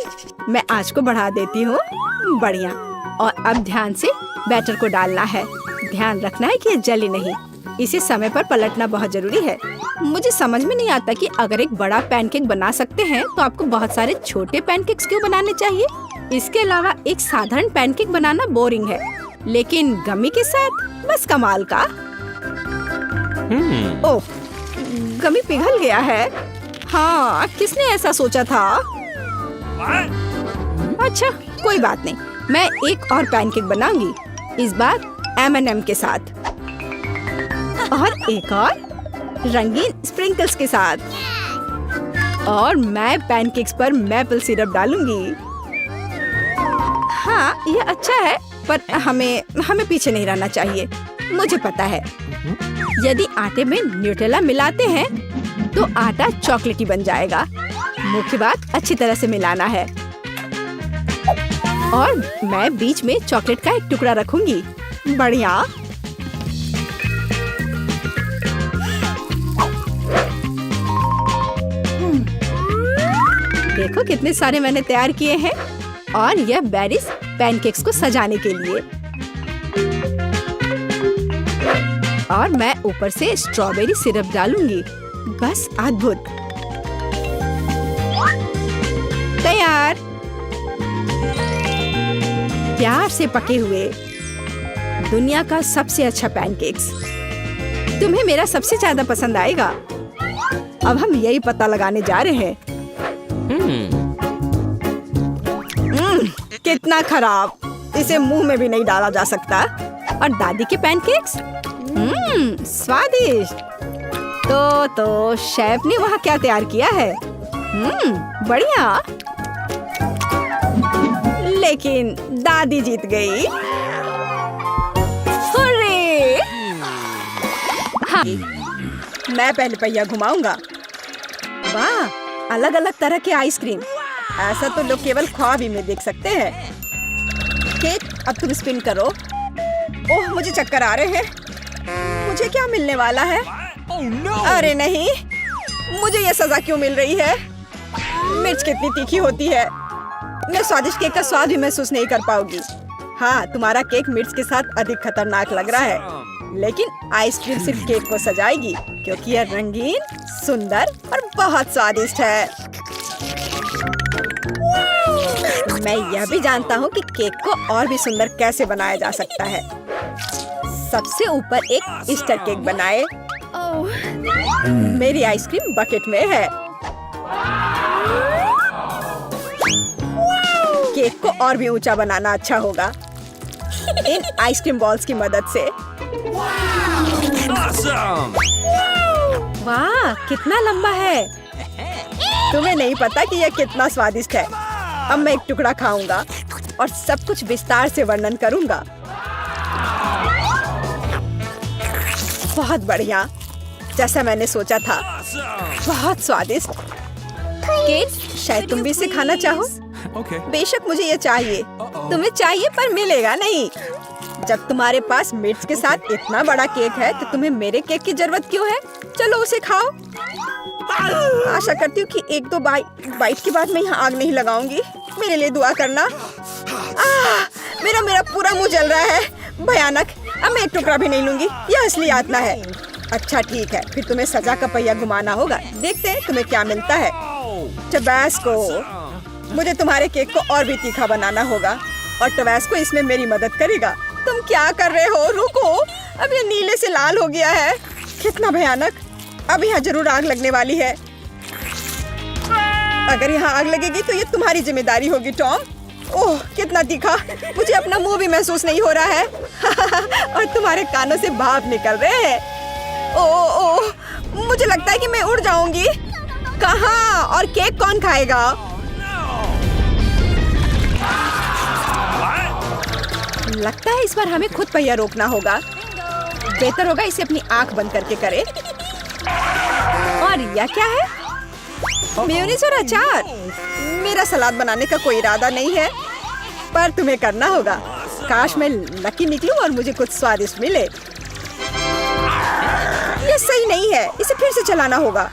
मैं आंच को बढ़ा देती हूँ। बढ़िया। और अब ध्यान से बैटर को डालना है। ध्यान रखना है कि ये जले नहीं। इसे समय पर पलटना बहुत जरूरी है। मुझे समझ में नहीं आता कि अगर एक बड़ा पैनकेक बना सकते हैं तो आपको बहुत सारे छोटे पैनकेक्स क्यों बनाने चाहिए? इसके अलावा एक साधारण पैनकेक बनाना बोरिंग है, लेकिन गमी के साथ बस कमाल का। ओह, गमी पिघल गया है। हाँ, किसने ऐसा सोचा था? अच्छा, कोई बात नहीं। मैं एक और पैनकेक बनाऊंगी, इस बार M&M के साथ और एक और रंगीन स्प्रिंकल्स के साथ। और मैं पैनकेक्स पर मैपल सिरप डालूंगी। हाँ, यह अच्छा है, पर हमें पीछे नहीं रहना चाहिए। मुझे पता है। यदि आटे में न्यूटेला मिलाते हैं तो आटा चॉकलेटी बन जाएगा। मुख्य बात अच्छी तरह से मिलाना है। और मैं बीच में चॉकलेट का एक टुकड़ा रखूंगी। बढ़िया। देखो कितने सारे मैंने तैयार किए हैं। और यह बेरीज पैनकेक्स को सजाने के लिए। और मैं ऊपर से स्ट्रॉबेरी सिरप डालूंगी। बस अद्भुत। तैयार। प्यार से पके हुए दुनिया का सबसे अच्छा पैनकेक्स। तुम्हें मेरा सबसे ज्यादा पसंद आएगा। अब हम यही पता लगाने जा रहे हैं। कितना खराब। इसे मुंह में भी नहीं डाला जा सकता। और दादी के पैनकेक्स स्वादिष्ट। तो शेफ ने वहाँ क्या तैयार किया है? बढ़िया। लेकिन दादी जीत गई। हुर्रे! हाँ, मैं पहले पहिया घुमाऊंगा। वाह, अलग अलग तरह के आइसक्रीम। ऐसा तो लोग केवल ख्वाब में देख सकते हैं। केक, अब तुम स्पिन करो। ओह, मुझे चक्कर आ रहे हैं। मुझे क्या मिलने वाला है? अरे नहीं, मुझे ये सजा क्यों मिल रही है? मिर्च कितनी तीखी होती है। मैं स्वादिष्ट केक का स्वाद भी महसूस नहीं कर पाऊंगी। हाँ, तुम्हारा केक मिर्च के साथ अधिक खतरनाक लग रहा है। लेकिन आइसक्रीम सिर्फ केक को सजाएगी, क्योंकि यह रंगीन, सुंदर और बहुत स्वादिष्ट है। मैं यह भी जानता हूँ कि केक को और भी सुंदर कैसे बनाया जा सकता है। सबसे ऊपर एक ईस्टर केक बनाए। मेरी आइसक्रीम बकेट में है। केक को और भी ऊंचा बनाना अच्छा होगा इन आइसक्रीम बॉल्स की मदद से। वाह, कितना लंबा है। तुम्हें नहीं पता कि यह कितना स्वादिष्ट है। अब मैं एक टुकड़ा खाऊंगा और सब कुछ विस्तार से वर्णन करूंगा। बहुत बढ़िया, जैसा मैंने सोचा था। बहुत स्वादिष्ट। केक, शायद तुम भी इसे खाना चाहो। बेशक मुझे ये चाहिए। तुम्हें चाहिए पर मिलेगा नहीं। जब तुम्हारे पास मिर्च के साथ इतना बड़ा केक है तो तुम्हें मेरे केक की जरूरत क्यों है? चलो उसे खाओ। आशा करती हूँ कि एक दो बाइट के बाद मैं यहाँ आग नहीं लगाऊंगी। मेरे लिए दुआ करना। मेरा पूरा मुंह जल रहा है। भयानक। अब मैं एक टुकड़ा भी नहीं लूंगी। यह असली यातना है। अच्छा ठीक है, फिर तुम्हें सजा का पहिया घुमाना होगा। देखते हैं तुम्हें क्या मिलता है। टबैस्को। मुझे तुम्हारे केक को और भी तीखा बनाना होगा और टबैस्को इसमें मेरी मदद करेगा। तुम क्या कर रहे हो? रुको, अब ये नीले से लाल हो गया है। कितना भयानक। अब यहाँ जरूर आग लगने वाली है। अगर यहाँ आग लगेगी तो ये तुम्हारी जिम्मेदारी होगी टॉम। ओह, कितना तीखा। मुझे अपना मुंह भी महसूस नहीं हो रहा है। और तुम्हारे कानों से भाप निकल रहे हैं। ओह, मुझे लगता है कि मैं उड़ जाऊंगी। कहाँ? और केक कौन खाएगा? लगता है इस बार हमें खुद पहिया रोकना होगा। बेहतर होगा इसे अपनी आंख बंद करके करे। और यह क्या है? मेयोनीज और अचार। मेरा सलाद बनाने का कोई इरादा नहीं है, पर तुम्हें करना होगा। काश मैं लकी निकलूं और मुझे कुछ स्वादिष्ट मिले। ये सही नहीं है, इसे फिर से चलाना होगा।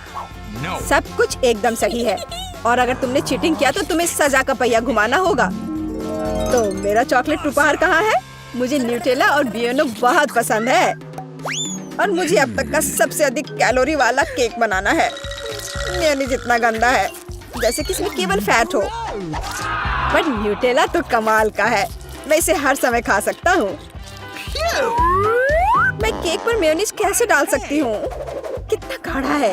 सब कुछ एकदम सही है। और अगर तुमने चीटिंग किया तो तुम्हें सजा का पहिया घुमाना होगा। तो मेरा चॉकलेट उपहार कहाँ है? मुझे न्यूटेला और बियोनो बहुत पसंद है। और मुझे अब तक का सबसे अधिक कैलोरी वाला केक बनाना है। मेयोनीज इतना गंदा है, जैसे कि इसमें केवल फैट हो। पर न्यूटेला तो कमाल का है। मैं इसे हर समय खा सकता हूँ। मैं केक पर मेयोनीज कैसे डाल सकती हूँ? कितना गाढ़ा है।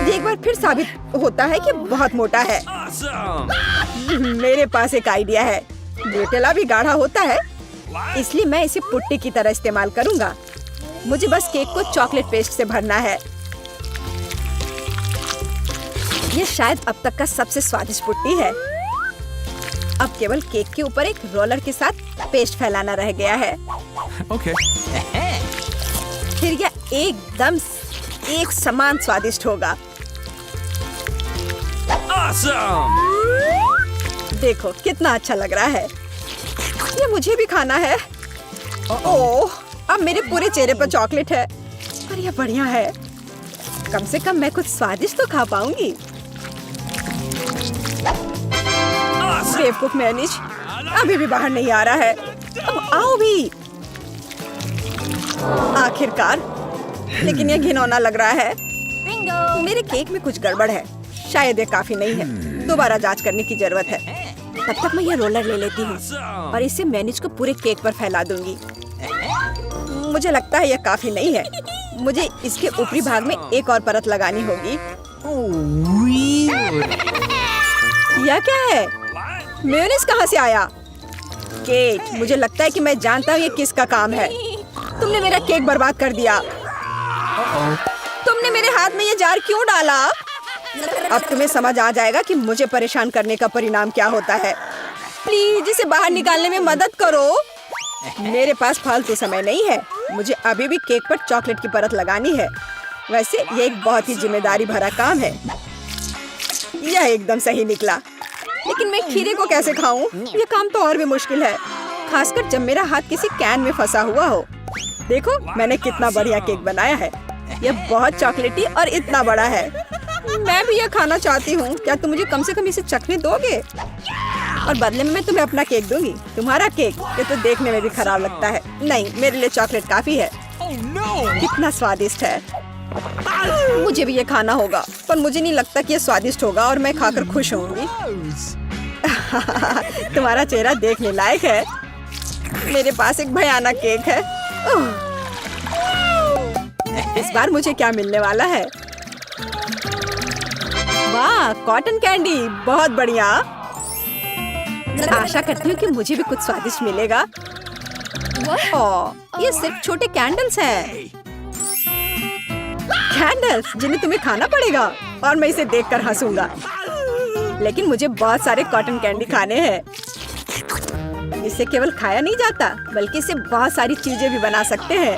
ये एक बार फिर साबित होता है कि बहुत मोटा है। मेरे पास एक आइडिया है। न्यूटेला भी गाढ़ा होता है, इसलिए मैं इसे पुट्टी की तरह इस्तेमाल करूँगा। मुझे बस केक को चॉकलेट पेस्ट से भरना है। ये शायद अब तक का सबसे स्वादिष्ट पुट्टी है। अब केवल केक के ऊपर एक रोलर के साथ पेस्ट फैलाना रह गया है। Okay. फिर यह एकदम एक समान स्वादिष्ट होगा। Awesome! देखो कितना अच्छा लग रहा है। ये मुझे भी खाना है। ओह, अब मेरे पूरे चेहरे पर चॉकलेट है। पर यह बढ़िया है। कम से कम मैं कुछ स्वादिष्ट तो खा पाऊंगी। बेवकूफ मैनिश अभी भी बाहर नहीं आ रहा है। अब आओ भी। आखिरकार, लेकिन यह घिनौना लग रहा है। मेरे केक में कुछ गड़बड़ है। शायद ये काफी नहीं है। दोबारा जांच करने की जरूरत है। तब तक मैं यह रोलर ले लेती हूँ और इसे मैनिज को पूरे केक पर फैला दूंगी। मुझे लगता है यह काफी नहीं है। मुझे इसके ऊपरी भाग में एक और परत लगानी होगी। यह क्या है? मेयोनीज कहाँ से आया? केक, मुझे लगता है कि मैं जानता हूँ ये किसका काम है। तुमने मेरा केक बर्बाद कर दिया। तुमने मेरे हाथ में ये जार क्यों डाला? अब तुम्हें समझ आ जाएगा कि मुझे परेशान करने का परिणाम क्या होता है। प्लीज इसे बाहर निकालने में मदद करो। मेरे पास फालतू समय नहीं है। मुझे अभी भी केक पर चॉकलेट की परत लगानी है। वैसे ये एक बहुत ही जिम्मेदारी भरा काम है। यह एकदम सही निकला। लेकिन मैं खीरे को कैसे खाऊं? यह काम तो और भी मुश्किल है, खासकर जब मेरा हाथ किसी कैन में फंसा हुआ हो। देखो मैंने कितना बढ़िया केक बनाया है। यह बहुत चॉकलेटी और इतना बड़ा है। मैं भी यह खाना चाहती हूँ। क्या तुम मुझे कम से कम इसे चखने दोगे? और बदले में मैं तुम्हें अपना केक दूंगी। तुम्हारा केक ये तो देखने में भी खराब लगता है। नहीं, मेरे लिए चॉकलेट काफी है। कितना स्वादिष्ट है। मुझे भी ये खाना होगा, पर मुझे नहीं लगता कि ये स्वादिष्ट होगा और मैं खाकर खुश होंगी। तुम्हारा चेहरा देखने लायक है। मेरे पास एक भयानक केक है। इस बार मुझे क्या मिलने वाला है? वाह, कॉटन कैंडी, बहुत बढ़िया। आशा करती हूँ कि मुझे भी कुछ स्वादिष्ट मिलेगा। ओह, ये सिर्फ छोटे कैंडल्स हैं। कैंडल्स जिन्हें तुम्हें खाना पड़ेगा और मैं इसे देखकर हंसूंगा। लेकिन मुझे बहुत सारे कॉटन कैंडी खाने हैं। इसे केवल खाया नहीं जाता, बल्कि इसे बहुत सारी चीजें भी बना सकते हैं।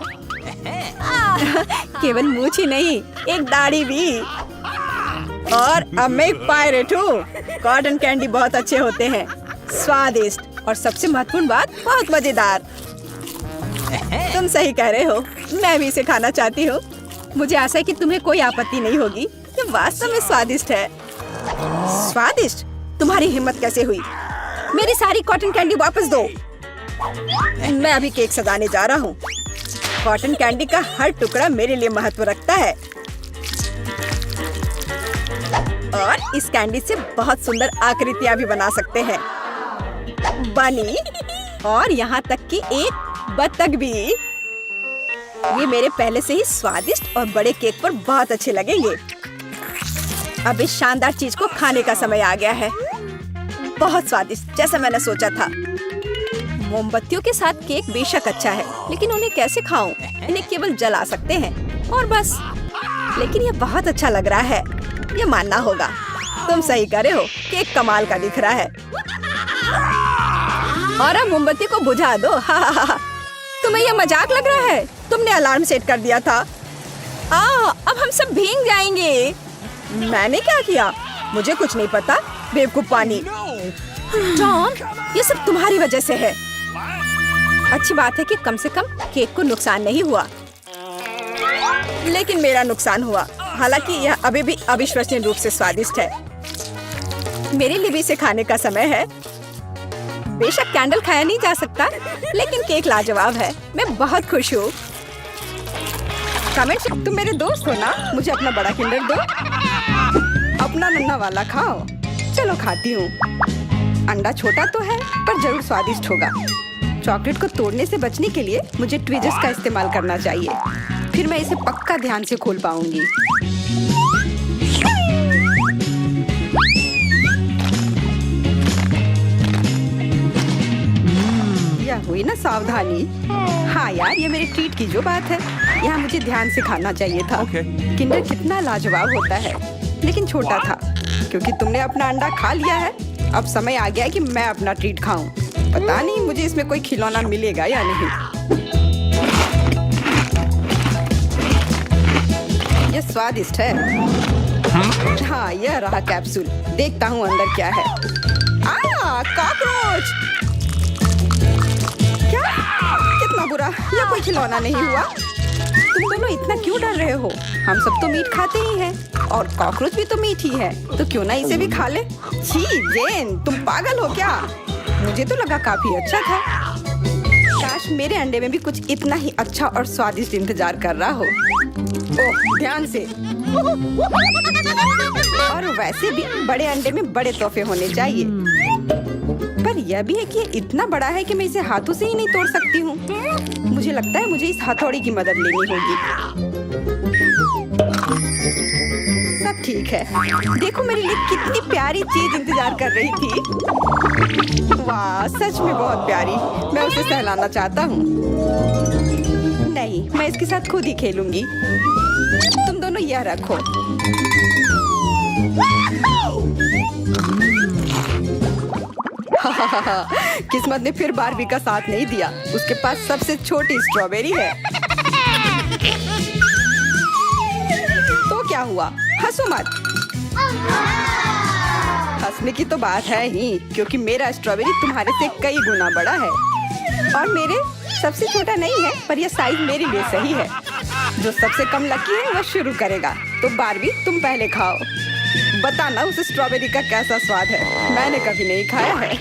केवल मूंछ ही नहीं, एक दाढ़ी भी। और अब मैं एक पायरेट हूँ। कॉटन कैंडी बहुत अच्छे होते हैं, स्वादिष्ट और सबसे महत्वपूर्ण बात, बहुत मजेदार। तुम सही कह रहे हो, मैं भी इसे खाना चाहती हूँ। मुझे आशा है कि तुम्हें कोई आपत्ति नहीं होगी। ये वास्तव में स्वादिष्ट है। स्वादिष्ट? तुम्हारी हिम्मत कैसे हुई? मेरी सारी कॉटन कैंडी वापस दो। मैं अभी केक सजाने जा रहा हूँ। कॉटन कैंडी का हर टुकड़ा मेरे लिए महत्व रखता है। और इस कैंडी से बहुत सुंदर आकृतियाँ भी बना सकते हैं। बनी, और यहाँ तक कि एक बत्तख भी। ये मेरे पहले से ही स्वादिष्ट और बड़े केक पर बहुत अच्छे लगेंगे। अब इस शानदार चीज को खाने का समय आ गया है। बहुत स्वादिष्ट, जैसा मैंने सोचा था। मोमबत्तियों के साथ केक बेशक अच्छा है, लेकिन उन्हें कैसे खाऊं? इन्हें केवल जला सकते हैं और बस। लेकिन ये बहुत अच्छा लग रहा है, ये मानना होगा। तुम सही करे हो, केक कमाल का दिख रहा है। और अब मोमबत्ती को बुझा दो। तुम्हें यह मजाक लग रहा है? तुमने अलार्म सेट कर दिया था। अब हम सब भीग जाएंगे। मैंने क्या किया? मुझे कुछ नहीं पता। बेवकूफ पानी। टॉम, ये सब तुम्हारी वजह से है। अच्छी बात है कि कम से कम केक को नुकसान नहीं हुआ, लेकिन मेरा नुकसान हुआ। हालांकि यह अभी भी अविश्वसनीय रूप से स्वादिष्ट है। मेरे लिए भी इसे खाने का समय है। बेशक कैंडल खाया नहीं जा सकता, लेकिन केक लाजवाब है। मैं बहुत खुश हूँ। कमेंट, तुम मेरे दोस्त हो ना? मुझे अपना बड़ा किंडर दो। अपना नन्हा वाला खाओ। चलो खाती हूँ। अंडा छोटा तो है, पर जरूर स्वादिष्ट होगा। चॉकलेट को तोड़ने से बचने के लिए मुझे ट्विजर्स का इस्तेमाल करना चाहिए। फिर मैं इसे पक्का ध्यान से खोल पाऊंगी। यह हुई ना सावधानी। हाँ यार, ये मेरे ट्रीट की जो बात है। यहाँ मुझे ध्यान से खाना चाहिए था। किंडर कितना लाजवाब होता है, लेकिन छोटा था। क्योंकि तुमने अपना अंडा खा लिया है, अब समय आ गया है कि मैं अपना ट्रीट खाऊं। पता नहीं मुझे इसमें कोई खिलौना मिलेगा या नहीं। ये स्वादिष्ट है। हाँ, यह रहा कैप्सूल। देखता हूँ अंदर क्या है। कॉकरोच! क्या? कितना बुरा। यह कोई खिलौना नहीं हुआ। तुम दोनों इतना क्यों डर रहे हो? हम सब तो मीट खाते ही हैं और कॉकरोच भी तो मीट ही है, तो क्यों ना इसे भी खा ले। छी जेन, तुम पागल हो क्या? मुझे तो लगा काफी अच्छा था। काश मेरे अंडे में भी कुछ इतना ही अच्छा और स्वादिष्ट इंतजार कर रहा हो। ओह, ध्यान से। और वैसे भी बड़े अंडे में बड़े तोहफे होने चाहिए। पर यह भी है कि ये इतना बड़ा है कि मैं इसे हाथों से ही नहीं तोड़ सकती हूँ। मुझे लगता है मुझे इस हथौड़ी की मदद लेनी होगी। सब ठीक है। देखो मेरे लिए कितनी प्यारी चीज इंतजार कर रही थी। वाह, सच में बहुत प्यारी। मैं उसे सहलाना चाहता हूँ। नहीं, मैं इसके साथ खुद ही खेलूंगी। तुम दोनों यह रखो। किस्मत ने फिर बारबी का साथ नहीं दिया। उसके पास सबसे छोटी स्ट्रॉबेरी है। तो क्या हुआ? हंसो मत। हंसने की तो बात है ही, क्योंकि मेरा स्ट्रॉबेरी तुम्हारे से कई गुना बड़ा है और मेरे सबसे छोटा नहीं है, पर यह साइज मेरे लिए सही है। जो सबसे कम लकी है वह शुरू करेगा। तो बारबी, तुम पहले खाओ। बताना उस स्ट्रॉबेरी का कैसा स्वाद है। मैंने कभी नहीं खाया है।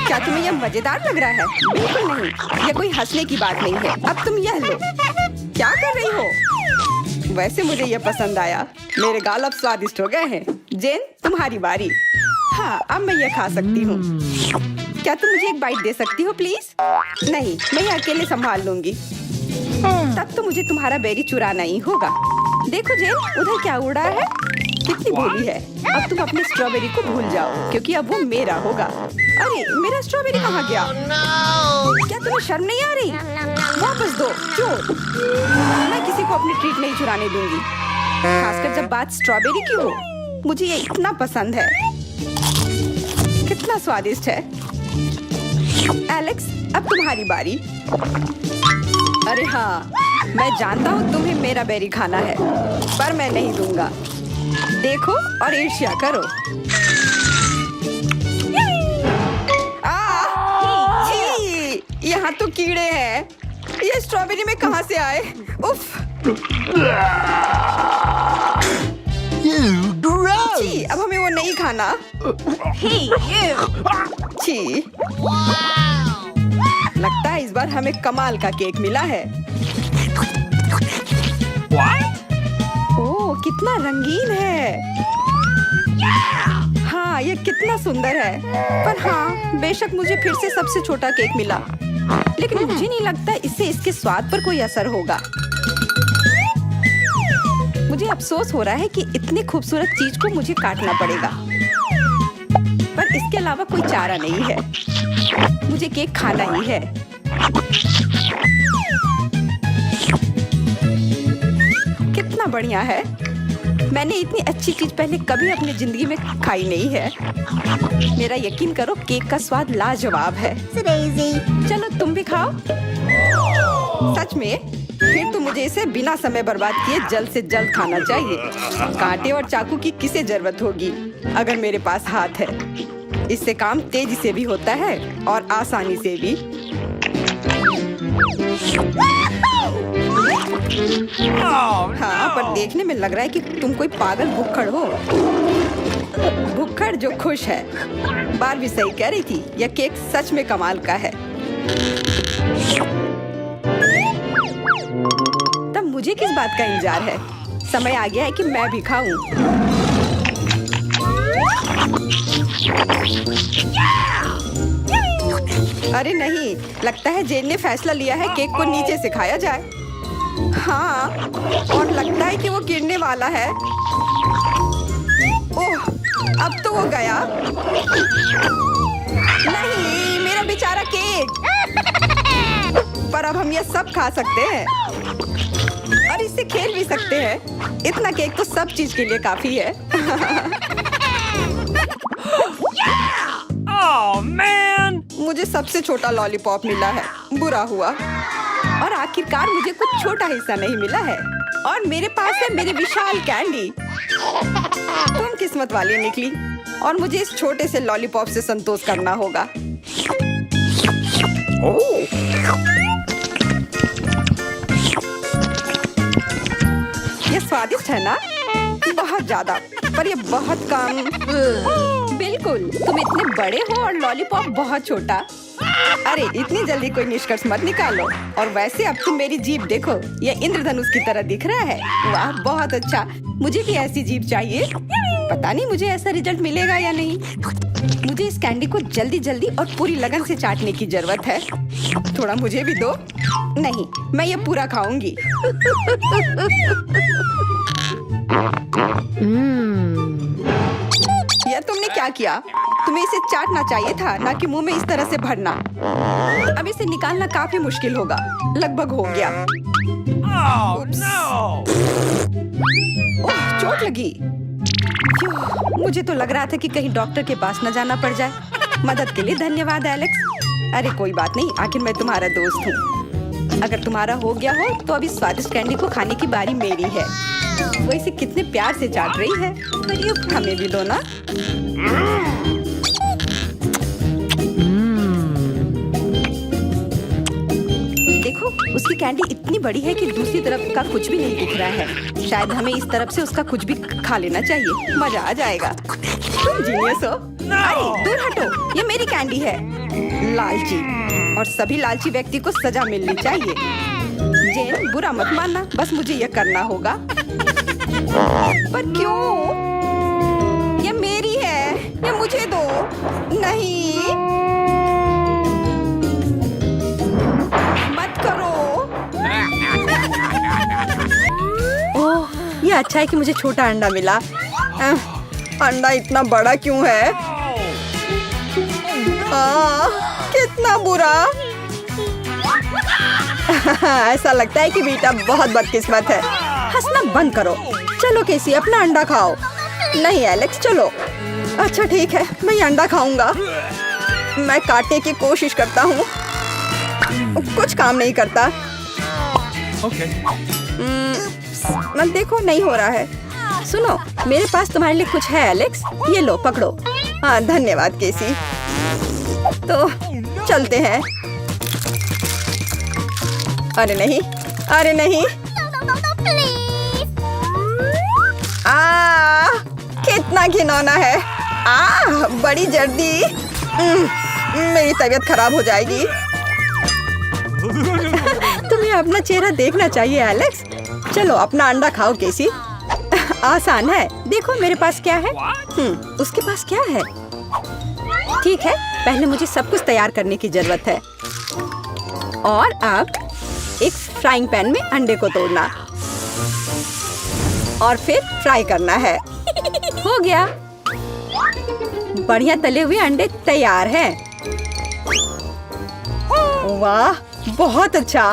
क्या तुम्हें यह मजेदार लग रहा है? बिल्कुल नहीं, यह कोई हंसने की बात नहीं है। अब तुम यह लो। क्या कर रही हो? वैसे मुझे यह पसंद आया। मेरे गाल अब स्वादिष्ट हो गए हैं। जेन, तुम्हारी बारी। हाँ, अब मैं यह खा सकती हूँ। क्या तुम मुझे एक बाइट दे सकती हो प्लीज? नहीं, मैं यह अकेले संभाल लूंगी। तब तो मुझे तुम्हारा बेरी चुराना ही होगा। देखो जेन, उधर क्या उड़ा है? कितनी भोली है। अब तुम अपनी स्ट्रॉबेरी को भूल जाओ, क्योंकि अब वो मेरा होगा। अरे, मेरा स्ट्रॉबेरी कहाँ गया? क्या तुम्हें शर्म नहीं आ रही? वापस दो, चोर। मैं किसी को अपनी ट्रीट नहीं चुराने दूंगी, खासकर जब बात स्ट्रॉबेरी की हो। मुझे ये इतना पसंद है। कितना स्वादिष्ट है। एलेक्स, अब तुम्हारी बारी। अरे हाँ, मैं जानता हूँ तुम्हें मेरा बेरी खाना है, पर मैं नहीं दूंगा। देखो और ईर्ष्या करो। छी, यहाँ तो कीड़े हैं। ये स्ट्रॉबेरी में कहाँ से आए? उफ। छी, अब हमें वो नहीं खाना। छी। लगता है इस बार हमें कमाल का केक मिला है। ओह, कितना रंगीन है। हाँ, ये कितना सुंदर है। पर हाँ, बेशक मुझे फिर से सबसे छोटा केक मिला, लेकिन मुझे नहीं लगता इससे इसके स्वाद पर कोई असर होगा। मुझे अफसोस हो रहा है कि इतनी खूबसूरत चीज को मुझे काटना पड़ेगा, पर इसके अलावा कोई चारा नहीं है। मुझे केक खाना ही है। कितना बढ़िया है। मैंने इतनी अच्छी चीज पहले कभी अपनी जिंदगी में खाई नहीं है। मेरा यकीन करो, केक का स्वाद लाजवाब है। चलो तुम भी खाओ। सच में? फिर तो मुझे इसे बिना समय बर्बाद किए जल्द से जल्द खाना चाहिए। कांटे और चाकू की किसे जरूरत होगी अगर मेरे पास हाथ है। इससे काम तेजी से भी होता है और आसानी से भी। हाँ, पर देखने में लग रहा है कि तुम कोई पागल भुक्खड़ हो। भुक्खड़ जो खुश है। बारबी सही कह रही थी, यह केक सच में कमाल का है। तब मुझे किस बात का इंतजार है? समय आ गया है कि मैं भी खाऊं। अरे नहीं, लगता है जेन ने फैसला लिया है केक को नीचे से खाया जाए। हाँ, और लगता है कि वो गिरने वाला है। ओह, अब तो वो गया। नहीं, मेरा बेचारा केक। पर अब हम ये सब खा सकते हैं और इससे खेल भी सकते हैं। इतना केक तो सब चीज के लिए काफी है। Oh, man! मुझे सबसे छोटा लॉलीपॉप मिला है, बुरा हुआ। और आखिरकार मुझे कुछ छोटा हिस्सा नहीं मिला है। और मेरे पास है मेरी विशाल कैंडी। तुम किस्मत वाली निकली और मुझे इस छोटे से लॉलीपॉप से संतोष करना होगा। ये स्वादिष्ट है ना? बहुत ज्यादा, पर ये बहुत कम। बिल्कुल, तुम इतने बड़े हो और लॉलीपॉप बहुत छोटा। अरे इतनी जल्दी कोई निष्कर्ष मत निकालो। और वैसे अब तुम मेरी जीभ देखो, ये इंद्रधनुष की तरह दिख रहा है। वाह, बहुत अच्छा। मुझे भी ऐसी जीभ चाहिए। पता नहीं मुझे ऐसा रिजल्ट मिलेगा या नहीं। मुझे इस कैंडी को जल्दी जल्दी और पूरी लगन से चाटने की जरूरत है। थोड़ा मुझे भी दो। नहीं, मैं ये पूरा खाऊंगी। यह तुमने क्या किया? तुम्हें इसे चाटना चाहिए था, ना कि मुंह में इस तरह से भरना। अब इसे निकालना काफी मुश्किल होगा। लगभग हो गया। Oh, no! ओह, चोट लगी। मुझे तो लग रहा था कि कहीं डॉक्टर के पास न जाना पड़ जाए। मदद के लिए धन्यवाद एलेक्स। अरे कोई बात नहीं, आखिर मैं तुम्हारा दोस्त हूँ। अगर तुम्हारा हो गया हो तो अभी स्वादिष्ट कैंडी को खाने की बारी मेरी है। वो इसे कितने प्यार से चाट रही है। हमें भी दो ना। देखो, उसकी कैंडी इतनी बड़ी है कि दूसरी तरफ का कुछ भी नहीं दिख रहा है। शायद हमें इस तरफ से उसका कुछ भी खा लेना चाहिए। मजा आ जाएगा। तुम जीनियस हो। अरे दूर हटो, ये मेरी कैंडी है। लालची, और सभी लालची व्यक्ति को सजा मिलनी चाहिए। जेन, बुरा मत मानना, बस मुझे यह करना होगा। पर क्यों? ये मेरी है, ये मुझे दो। नहीं, मत करो। ओह, ये अच्छा है कि मुझे छोटा अंडा मिला। अंडा इतना बड़ा क्यों है? कितना बुरा। ऐसा लगता है कि बेटा बहुत बदकिस्मत है। हंसना बंद करो। चलो केसी, अपना अंडा खाओ। नहीं एलेक्स, चलो। अच्छा ठीक है, मैं ये अंडा खाऊंगा। मैं काटने की कोशिश करता हूँ, कुछ काम नहीं करता। Okay. मत देखो, नहीं हो रहा है। सुनो, मेरे पास तुम्हारे लिए कुछ है एलेक्स। ये लो, पकड़ो। हाँ धन्यवाद केसी। तो चलते हैं। अरे नहीं, अरे नहीं। कितना घिनौना है। बड़ी जर्दी। मेरी तबीयत खराब हो जाएगी। तुम्हें अपना चेहरा देखना चाहिए एलेक्स। चलो अपना अंडा खाओ केसी। आसान है। देखो मेरे पास क्या है। उसके पास क्या है? ठीक है, पहले मुझे सब कुछ तैयार करने की जरूरत है। और अब एक फ्राइंग पैन में अंडे को तोड़ना और फिर फ्राई करना है। हो गया। बढ़िया तले हुए अंडे तैयार हैं। वाह, बहुत अच्छा।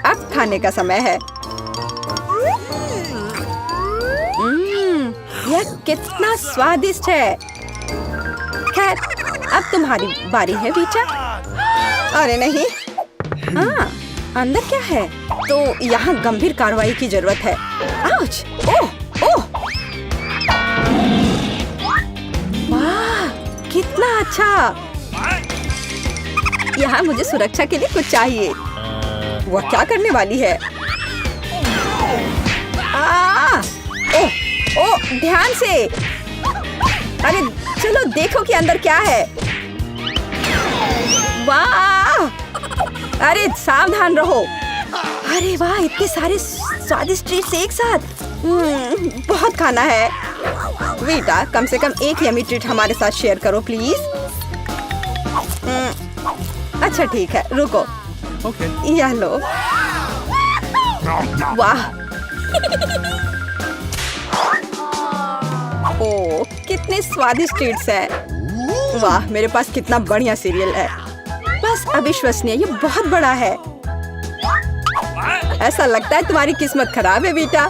अब खाने का समय है। यह कितना स्वादिष्ट है। खैर, अब तुम्हारी बारी है बीचा। अरे नहीं। अंदर क्या है? तो यहाँ गंभीर कार्रवाई की जरूरत है। आउच! ओह! ओह! वाह! कितना अच्छा। यहाँ मुझे सुरक्षा के लिए कुछ चाहिए। वह क्या करने वाली है? ओह! ओह! ध्यान से। अरे चलो देखो कि अंदर क्या है। वाह! अरे सावधान रहो। अरे वाह, इतने सारे स्वादिष्ट ट्रीट्स एक साथ। बहुत खाना है। वीटा, कम से कम एक यमी ट्रीट हमारे साथ शेयर करो प्लीज। अच्छा ठीक है, रुको। Okay. यह लो। वाह! ओह, कितने स्वादिष्ट ट्रीट्स हैं। वाह, मेरे पास कितना बढ़िया सीरियल है। बस अविश्वसनीय, ये बहुत बड़ा है। ऐसा लगता है तुम्हारी किस्मत खराब है बेटा।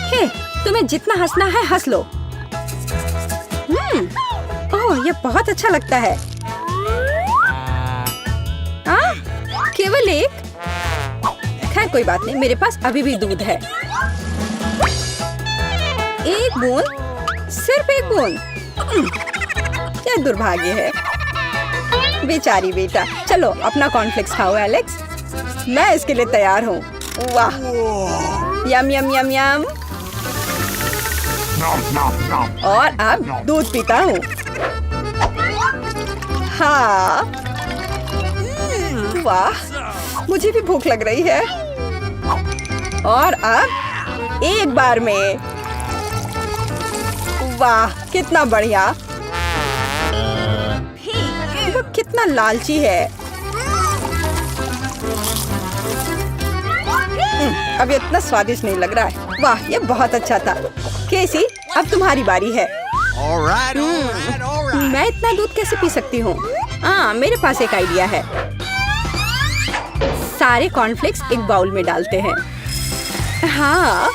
हे, तुम्हें जितना हंसना है हंस लो। ओह, ओह, ये बहुत अच्छा लगता है। केवल एक? खैर कोई बात नहीं, मेरे पास अभी भी दूध है। एक बूंद, सिर्फ एक बूंद। क्या दुर्भाग्य है। बेचारी बेटा। चलो अपना कॉर्नफ्लेक्स खाओ एलेक्स, मैं इसके लिए तैयार हूँ। वाह, यम यम यम यम। और अब दूध पीता हूँ। हाँ, वाह, मुझे भी भूख लग रही है। और अब एक बार में। वाह, कितना बढ़िया। वो कितना लालची है। अब इतना स्वादिष्ट नहीं लग रहा है। वाह, ये बहुत अच्छा था। केसी, अब तुम्हारी बारी है। मैं इतना दूध कैसे पी सकती हूँ? हाँ, मेरे पास एक आइडिया है। सारे कॉर्नफ्लेक्स एक बाउल में डालते हैं। हाँ।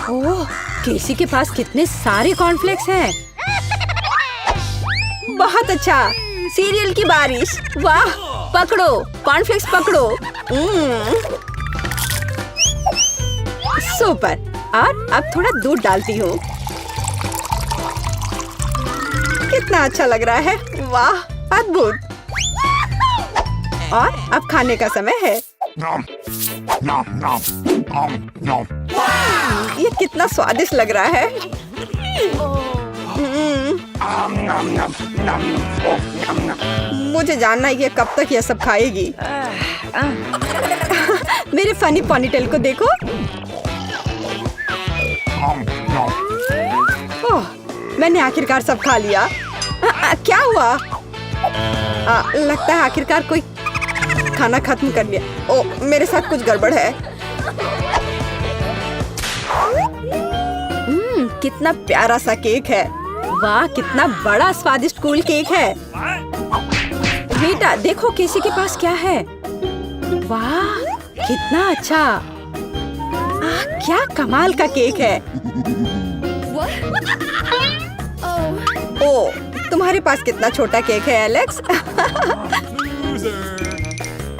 ओह, केसी के पास कितने सारे कॉर्नफ्लेक्स हैं। बहुत अच्छा, सीरियल की बारिश। वाह, पकड़ो कॉर्नफ्लेक्स पकड़ो। सुपर। और अब थोड़ा दूध डालती हूँ। कितना अच्छा लग रहा है। वाह, अद्भुत। और अब खाने का समय है। ये कितना स्वादिष्ट लग रहा है। मुझे जानना है कि कब तक ये सब खाएगी। मेरे फनी पोनीटेल को देखो। ओह, मैंने आखिरकार सब खा लिया। क्या हुआ? लगता है आखिरकार कोई खाना खत्म कर लिया। ओह, मेरे साथ कुछ गड़बड़ है। कितना प्यारा सा केक है। वाह, कितना बड़ा स्वादिष्ट कूल केक है। बेटा देखो केसी के पास क्या है। वाह, कितना अच्छा। क्या कमाल का केक है। ओह, तुम्हारे पास कितना छोटा केक है एलेक्स।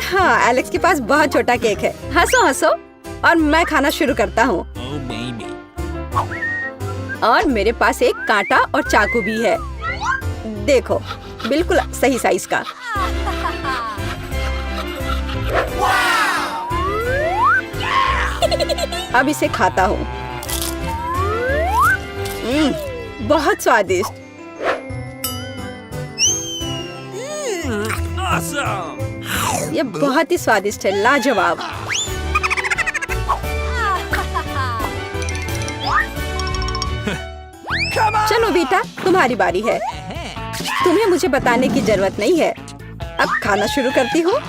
हाँ, एलेक्स के पास बहुत छोटा केक है। हंसो हंसो। और मैं खाना शुरू करता हूँ। और मेरे पास एक कांटा और चाकू भी है। देखो, बिल्कुल सही साइज का। अब इसे खाता हूँ। बहुत स्वादिष्ट। ये बहुत ही स्वादिष्ट है, लाजवाब। चलो बेटा, तुम्हारी बारी है। तुम्हें मुझे बताने की जरूरत नहीं है। अब खाना शुरू करती हूँ।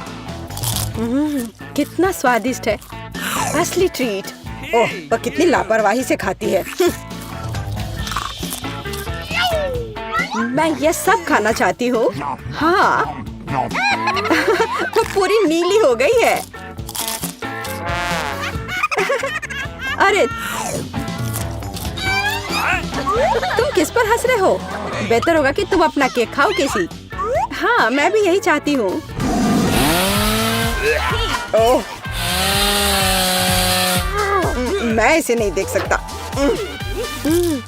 कितना स्वादिष्ट है, असली ट्रीट। ओह, वह कितनी लापरवाही से खाती है। मैं ये सब खाना चाहती हूँ। हाँ। वो पूरी नीली हो गई है। अरे तुम किस पर हंस रहे हो? बेहतर होगा कि तुम अपना केक खाओ केसी। हाँ, मैं भी यही चाहती हूँ। ओह, मैं इसे नहीं देख सकता।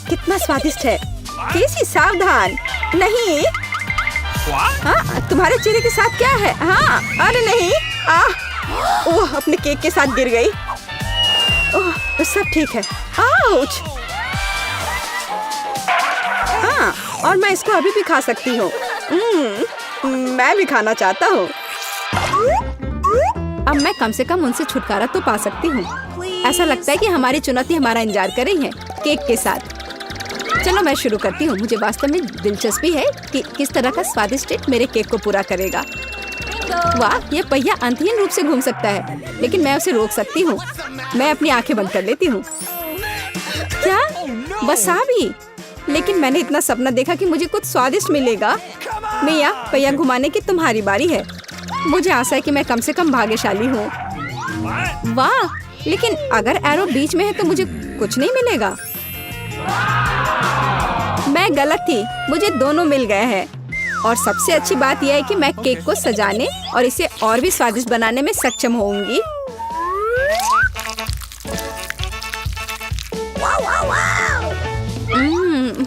कितना स्वादिष्ट है। केसी सावधान। नहीं। हाँ, तुम्हारे चेहरे के साथ क्या है? हाँ, अरे नहीं। ओह, अपने केक के साथ गिर गई। ओह, सब ठीक है। आउच। हाँ, और मैं इसको अभी भी खा सकती हूँ। मैं भी खाना चाहता हूँ। अब मैं कम से कम उनसे छुटकारा तो पा सकती हूँ। ऐसा लगता है कि हमारी चुनौती हमारा इंतजार कर रही है केक के साथ। चलो मैं शुरू करती हूँ। मुझे वास्तव में दिलचस्पी है कि किस तरह का स्वादिष्ट ट्रीट मेरे केक को पूरा करेगा। वाह, ये पहिया अंतहीन रूप से घूम सकता है, लेकिन मैं उसे रोक सकती हूँ। मैं अपनी आंखें बंद कर लेती हूँ। क्या? वसाबी? लेकिन मैंने इतना सपना देखा कि मुझे कुछ स्वादिष्ट मिलेगा। मिया, पहिया घुमाने की तुम्हारी बारी है। मुझे आशा है कि मैं कम से कम भाग्यशाली हूँ। वाह, लेकिन अगर एरो बीच में है तो मुझे कुछ नहीं मिलेगा। मैं गलत थी, मुझे दोनों मिल गए हैं। और सबसे अच्छी बात यह है कि मैं केक को सजाने और इसे और भी स्वादिष्ट बनाने में सक्षम होंगी।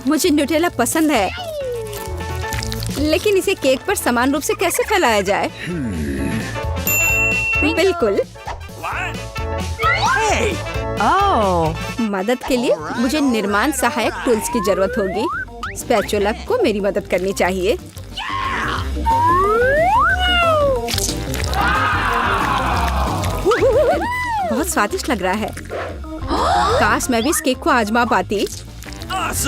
मुझे न्यूटेला पसंद है, लेकिन इसे केक पर समान रूप से कैसे फैलाया जाए? बिल्कुल। Hey! Oh! मदद के लिए मुझे निर्माण सहायक टूल्स की जरूरत होगी। स्पैचुला को मेरी मदद करनी चाहिए। बहुत स्वादिष्ट लग रहा है। काश मैं भी इस केक को आजमा पाती।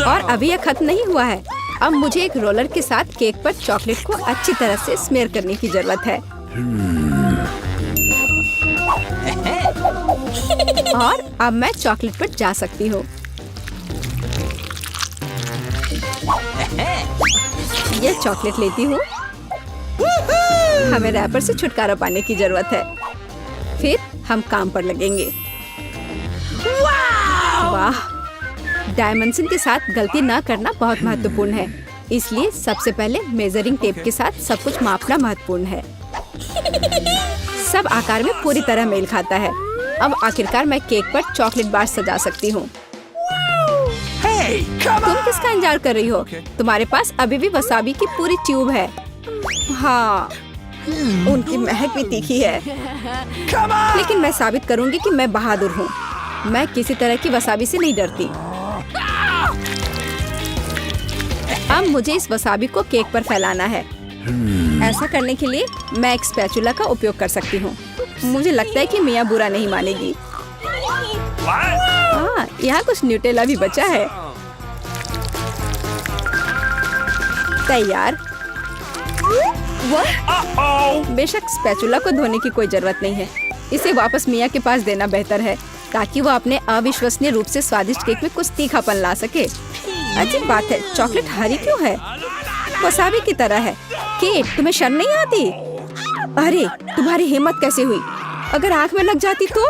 और अभी यह खत्म नहीं हुआ है। अब मुझे एक रोलर के साथ केक पर चॉकलेट को अच्छी तरह से स्मेयर करने की जरूरत है। और अब मैं चॉकलेट पर जा सकती हूँ। यह चॉकलेट लेती हूँ। हमें रैपर से छुटकारा पाने की जरूरत है। फिर हम काम पर लगेंगे। वाह! डायमेंशन के साथ गलती ना करना बहुत महत्वपूर्ण है। इसलिए सबसे पहले मेजरिंग टेप के साथ सब कुछ मापना महत्वपूर्ण है। सब आकार में पूरी तरह मेल खाता है। अब आखिरकार मैं केक पर चॉकलेट बार सजा सकती हूँ। Hey, come तुम on! किसका इंतजार कर रही हो? तुम्हारे पास अभी भी वसाबी की पूरी ट्यूब है। हाँ, उनकी महक भी तीखी है। Come on! लेकिन मैं साबित करूंगी कि मैं बहादुर हूँ। मैं किसी तरह की वसाबी से नहीं डरती। अब मुझे इस वसाबी को केक पर फैलाना है। ऐसा करने के लिए मैं एक स्पैचुला का उपयोग कर सकती हूँ। मुझे लगता है कि मियाँ बुरा नहीं मानेगी। हाँ, यहाँ कुछ न्यूटेला भी बचा है। तैयार। Uh-oh! बेशक स्पैचुला को धोने की कोई जरूरत नहीं है। इसे वापस मियाँ के पास देना बेहतर है, ताकि वो अपने अविश्वसनीय रूप से स्वादिष्ट केक में कुछ तीखापन ला सके। अजीब बात है, चॉकलेट हरी क्यों है? वसाबी की तरह है। केट, तुम्हें शर्म नहीं आती? अरे, तुम्हारी हिम्मत कैसे हुई? अगर आँख में लग जाती तो?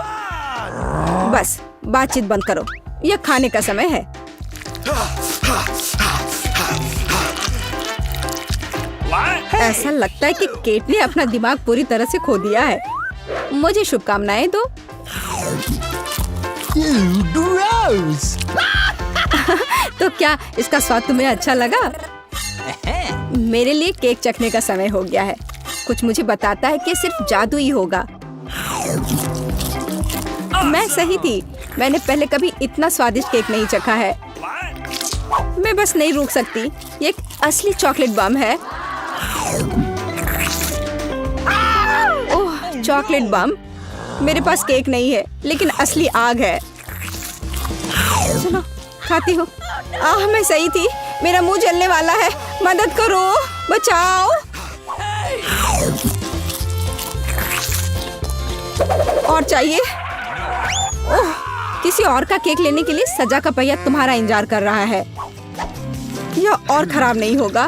बस, बातचीत बंद करो। यह खाने का समय है। What? ऐसा लगता है कि केट ने अपना दिमाग पूरी तरह से खो दिया है। मुझे शुभकामनाएं दो। Gross! तो क्या इसका स्वाद तुम्हें अच्छा लगा? मेरे लिए केक चखने का समय हो गया है। कुछ मुझे बताता है कि सिर्फ जादू ही होगा। मैं सही थी। मैंने पहले कभी इतना स्वादिष्ट केक नहीं चखा है। मैं बस नहीं रुक सकती। ये एक असली चॉकलेट बम है। ओह, चॉकलेट बम। मेरे पास केक नहीं है, लेकिन असली आग है। चलो, खाती हूँ। मैं सही थी। मेरा मुंह जलने वाला है। मदद करो, बचाओ। और चाहिए? ओह, किसी और का केक लेने के लिए सजा का पहिया तुम्हारा इंतजार कर रहा है। यह और खराब नहीं होगा।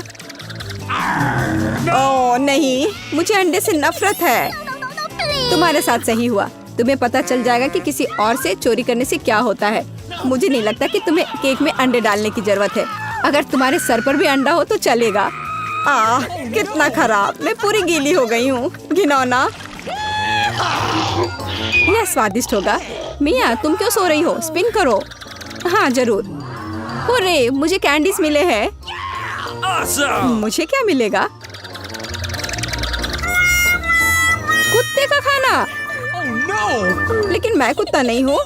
ओह नहीं, मुझे अंडे से नफरत है। तुम्हारे साथ सही हुआ। तुम्हें पता चल जाएगा कि किसी और से चोरी करने से क्या होता है। मुझे नहीं लगता कि तुम्हें केक में अंडे डालने की जरूरत है। अगर तुम्हारे सर पर भी अंडा हो तो चलेगा। कितना खराब। मैं पूरी गीली हो गई हूँ। घिनौना। यह स्वादिष्ट होगा। मिया, तुम क्यों सो रही हो? स्पिन करो। हाँ जरूर। हुर्रे, मुझे कैंडीज मिले हैं। Awesome! मुझे क्या मिलेगा? कुत्ते का खाना। Oh no! लेकिन मैं कुत्ता नहीं हूँ।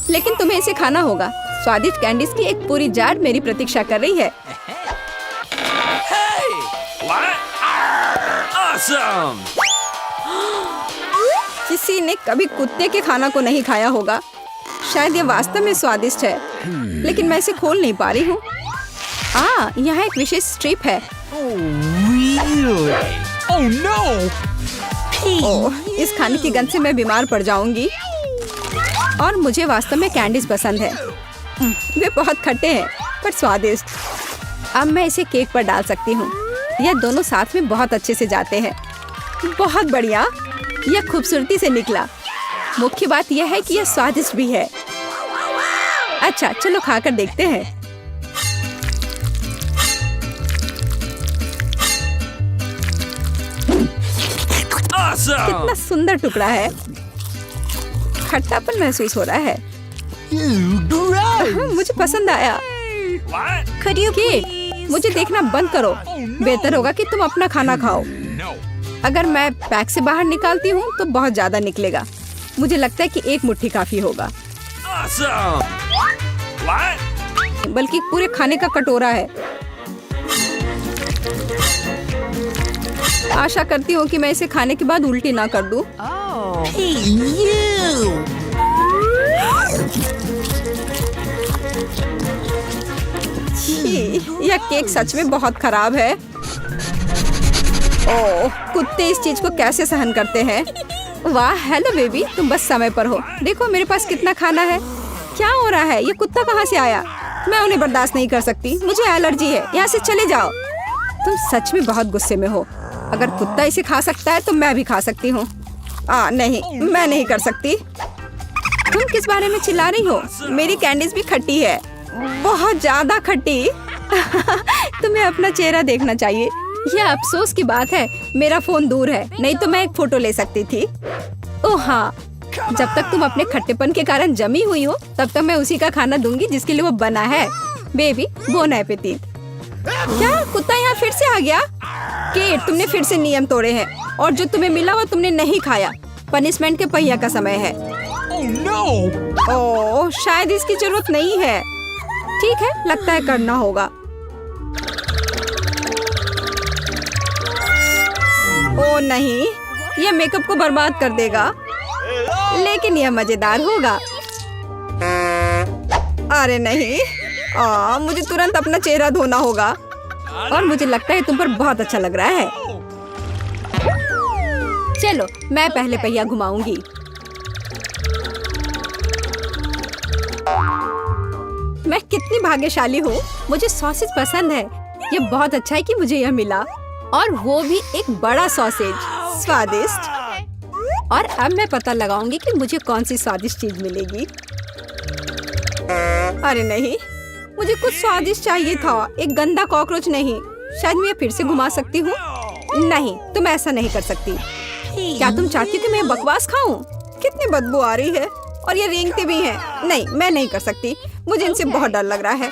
लेकिन तुम्हें इसे खाना होगा। स्वादिष्ट कैंडीज की एक पूरी जार मेरी प्रतीक्षा कर रही है। Hey! What? Awesome! किसी ने कभी कुत्ते के खाना को नहीं खाया होगा। शायद ये वास्तव में स्वादिष्ट है, लेकिन मैं इसे खोल नहीं पा रही हूँ। यहाँ एक विशेष स्ट्रिप है। Oh really? Oh no! ओह, इस खाने की गंध से मैं बीमार पड़ जाऊंगी। और मुझे वास्तव में कैंडीज पसंद है। वे बहुत खट्टे हैं, पर स्वादिष्ट। अब मैं इसे केक पर डाल सकती हूँ। यह दोनों साथ में बहुत अच्छे से जाते हैं। बहुत बढ़िया। यह खूबसूरती से निकला। मुख्य बात यह है कि यह स्वादिष्ट भी है। अच्छा चलो खाकर देखते हैं। Awesome! कितना सुंदर टुकड़ा है। खट्टापन महसूस हो रहा है। मुझे पसंद आया। What? केट, मुझे देखना बंद करो। बेहतर होगा कि तुम अपना खाना खाओ। No. अगर मैं पैक से बाहर निकालती हूँ तो बहुत ज्यादा निकलेगा। मुझे लगता है कि एक मुट्ठी काफी होगा। Awesome! What? बल्कि पूरे खाने का कटोरा है। आशा करती हूँ कि मैं इसे खाने के बाद उल्टी ना कर दूँ। छी, यह केक सच में बहुत खराब है। ओह, कुत्ते इस चीज को कैसे सहन करते हैं? वाह, हेलो बेबी, तुम बस समय पर हो। देखो मेरे पास कितना खाना है। क्या हो रहा है? ये कुत्ता कहाँ से आया? मैं उन्हें बर्दाश्त नहीं कर सकती। मुझे एलर्जी है। यहाँ से चले जाओ। तुम सच में बहुत गुस्से में हो। अगर कुत्ता इसे खा सकता है तो मैं भी खा सकती हूँ। नहीं, मैं नहीं कर सकती। तुम किस बारे में चिल्ला रही हो? मेरी कैंडीज भी खट्टी है, बहुत ज्यादा खट्टी। तुम्हें अपना चेहरा देखना चाहिए। यह अफसोस की बात है, मेरा फोन दूर है, नहीं तो मैं एक फोटो ले सकती थी। ओह हाँ, जब तक तुम अपने खट्टेपन के कारण जमी हुई हो तब तक मैं उसी का खाना दूंगी जिसके लिए वो बना है। Baby, bone appétit. क्या कुत्ता यहाँ फिर से आ गया? केट, तुमने फिर से नियम तोड़े हैं और जो तुम्हें मिला वो तुमने नहीं खाया। पनिशमेंट के पहिया का समय है। Oh no! ओह, शायद इसकी जरूरत नहीं है। ठीक है, लगता है करना होगा। ओह नहीं, यह मेकअप को बर्बाद कर देगा, लेकिन यह मजेदार होगा। अरे नहीं, मुझे तुरंत अपना चेहरा धोना होगा और मुझे लगता है तुम पर बहुत अच्छा लग रहा है। चलो, मैं पहले पहिया घुमाऊंगी। मैं कितनी भाग्यशाली हूँ। मुझे सॉसेज पसंद है। ये बहुत अच्छा है कि मुझे यह मिला, और वो भी एक बड़ा सॉसेज। स्वादिष्ट। और अब मैं पता लगाऊंगी कि मुझे कौन सी स्वादिष्ट चीज मिलेगी। अरे नहीं, मुझे कुछ स्वादिष्ट चाहिए था, एक गंदा कॉकरोच नहीं। शायद मैं फिर से घुमा सकती हूँ। नहीं, तुम ऐसा नहीं कर सकती। क्या तुम चाहती हो कि मैं बकवास खाऊं? कितनी बदबू आ रही है और ये रेंगते भी हैं। नहीं, मैं नहीं कर सकती। मुझे इनसे बहुत डर लग रहा है।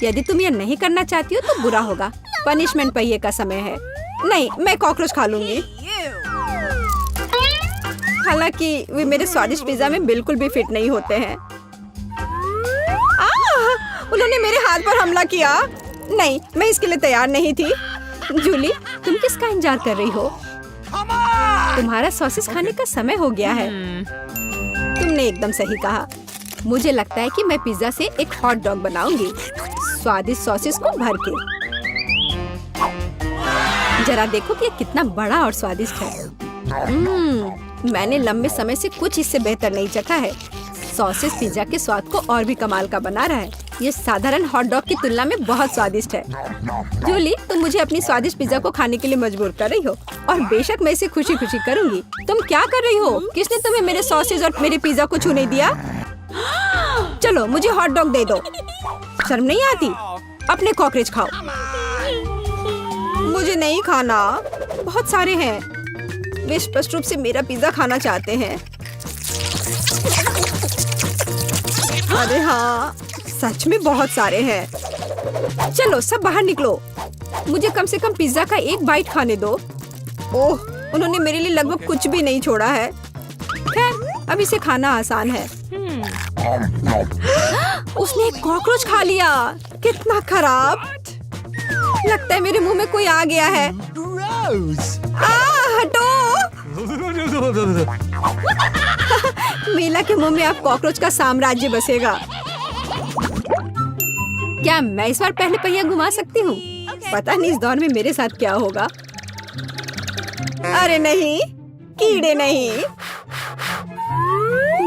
यदि तुम ये नहीं करना चाहती हो तो बुरा होगा। पनिशमेंट पहिए का समय है। नहीं, मैं कॉकरोच खा लूंगी। हालांकि वे मेरे स्वादिष्ट पिज्जा में बिल्कुल भी फिट नहीं होते हैं। उन्होंने मेरे हाथ पर हमला किया। नहीं, मैं इसके लिए तैयार नहीं थी। जूली, तुम किसका इंतजार कर रही हो? तुम्हारा सॉसेस खाने का समय हो गया है। तुमने एकदम सही कहा। मुझे लगता है कि मैं पिज्जा से एक हॉट डॉग बनाऊंगी, स्वादिष्ट सॉसेस को भर के। जरा देखो कि ये कितना बड़ा और स्वादिष्ट है। मैंने लंबे समय से कुछ इससे बेहतर नहीं चखा है। सॉसेस पिज्जा के स्वाद को और भी कमाल का बना रहा है। ये साधारण हॉट डॉग की तुलना में बहुत स्वादिष्ट है। जूली, तुम मुझे अपनी स्वादिष्ट पिज्जा को खाने के लिए मजबूर कर रही हो, और बेशक मैं इसे खुशी खुशी करूंगी। तुम क्या कर रही हो? किसने तुम्हें मेरे सॉसेज और मेरे पिज्जा को छूने दिया? चलो, मुझे हॉट डॉग दे दो। शर्म नहीं आती? अपने कॉकरोच खाओ। मुझे नहीं खाना, बहुत सारे हैं। वे स्पष्ट रूप से मेरा पिज्जा खाना चाहते हैं। अरे हाँ, सच में बहुत सारे हैं। चलो, सब बाहर निकलो। मुझे कम से कम पिज्जा का एक बाइट खाने दो। ओह, उन्होंने मेरे लिए लगभग कुछ भी नहीं छोड़ा है। खैर, अब इसे खाना आसान है। उसने एक कॉकरोच खा लिया। कितना खराब। लगता है मेरे मुंह में कोई आ गया है। हटो। मीला के मुंह में अब कॉकरोच का साम्राज्य बसेगा। क्या मैं इस बार पहले पहिया घुमा सकती हूँ? पता नहीं इस दौर में मेरे साथ क्या होगा। अरे नहीं, कीड़े नहीं।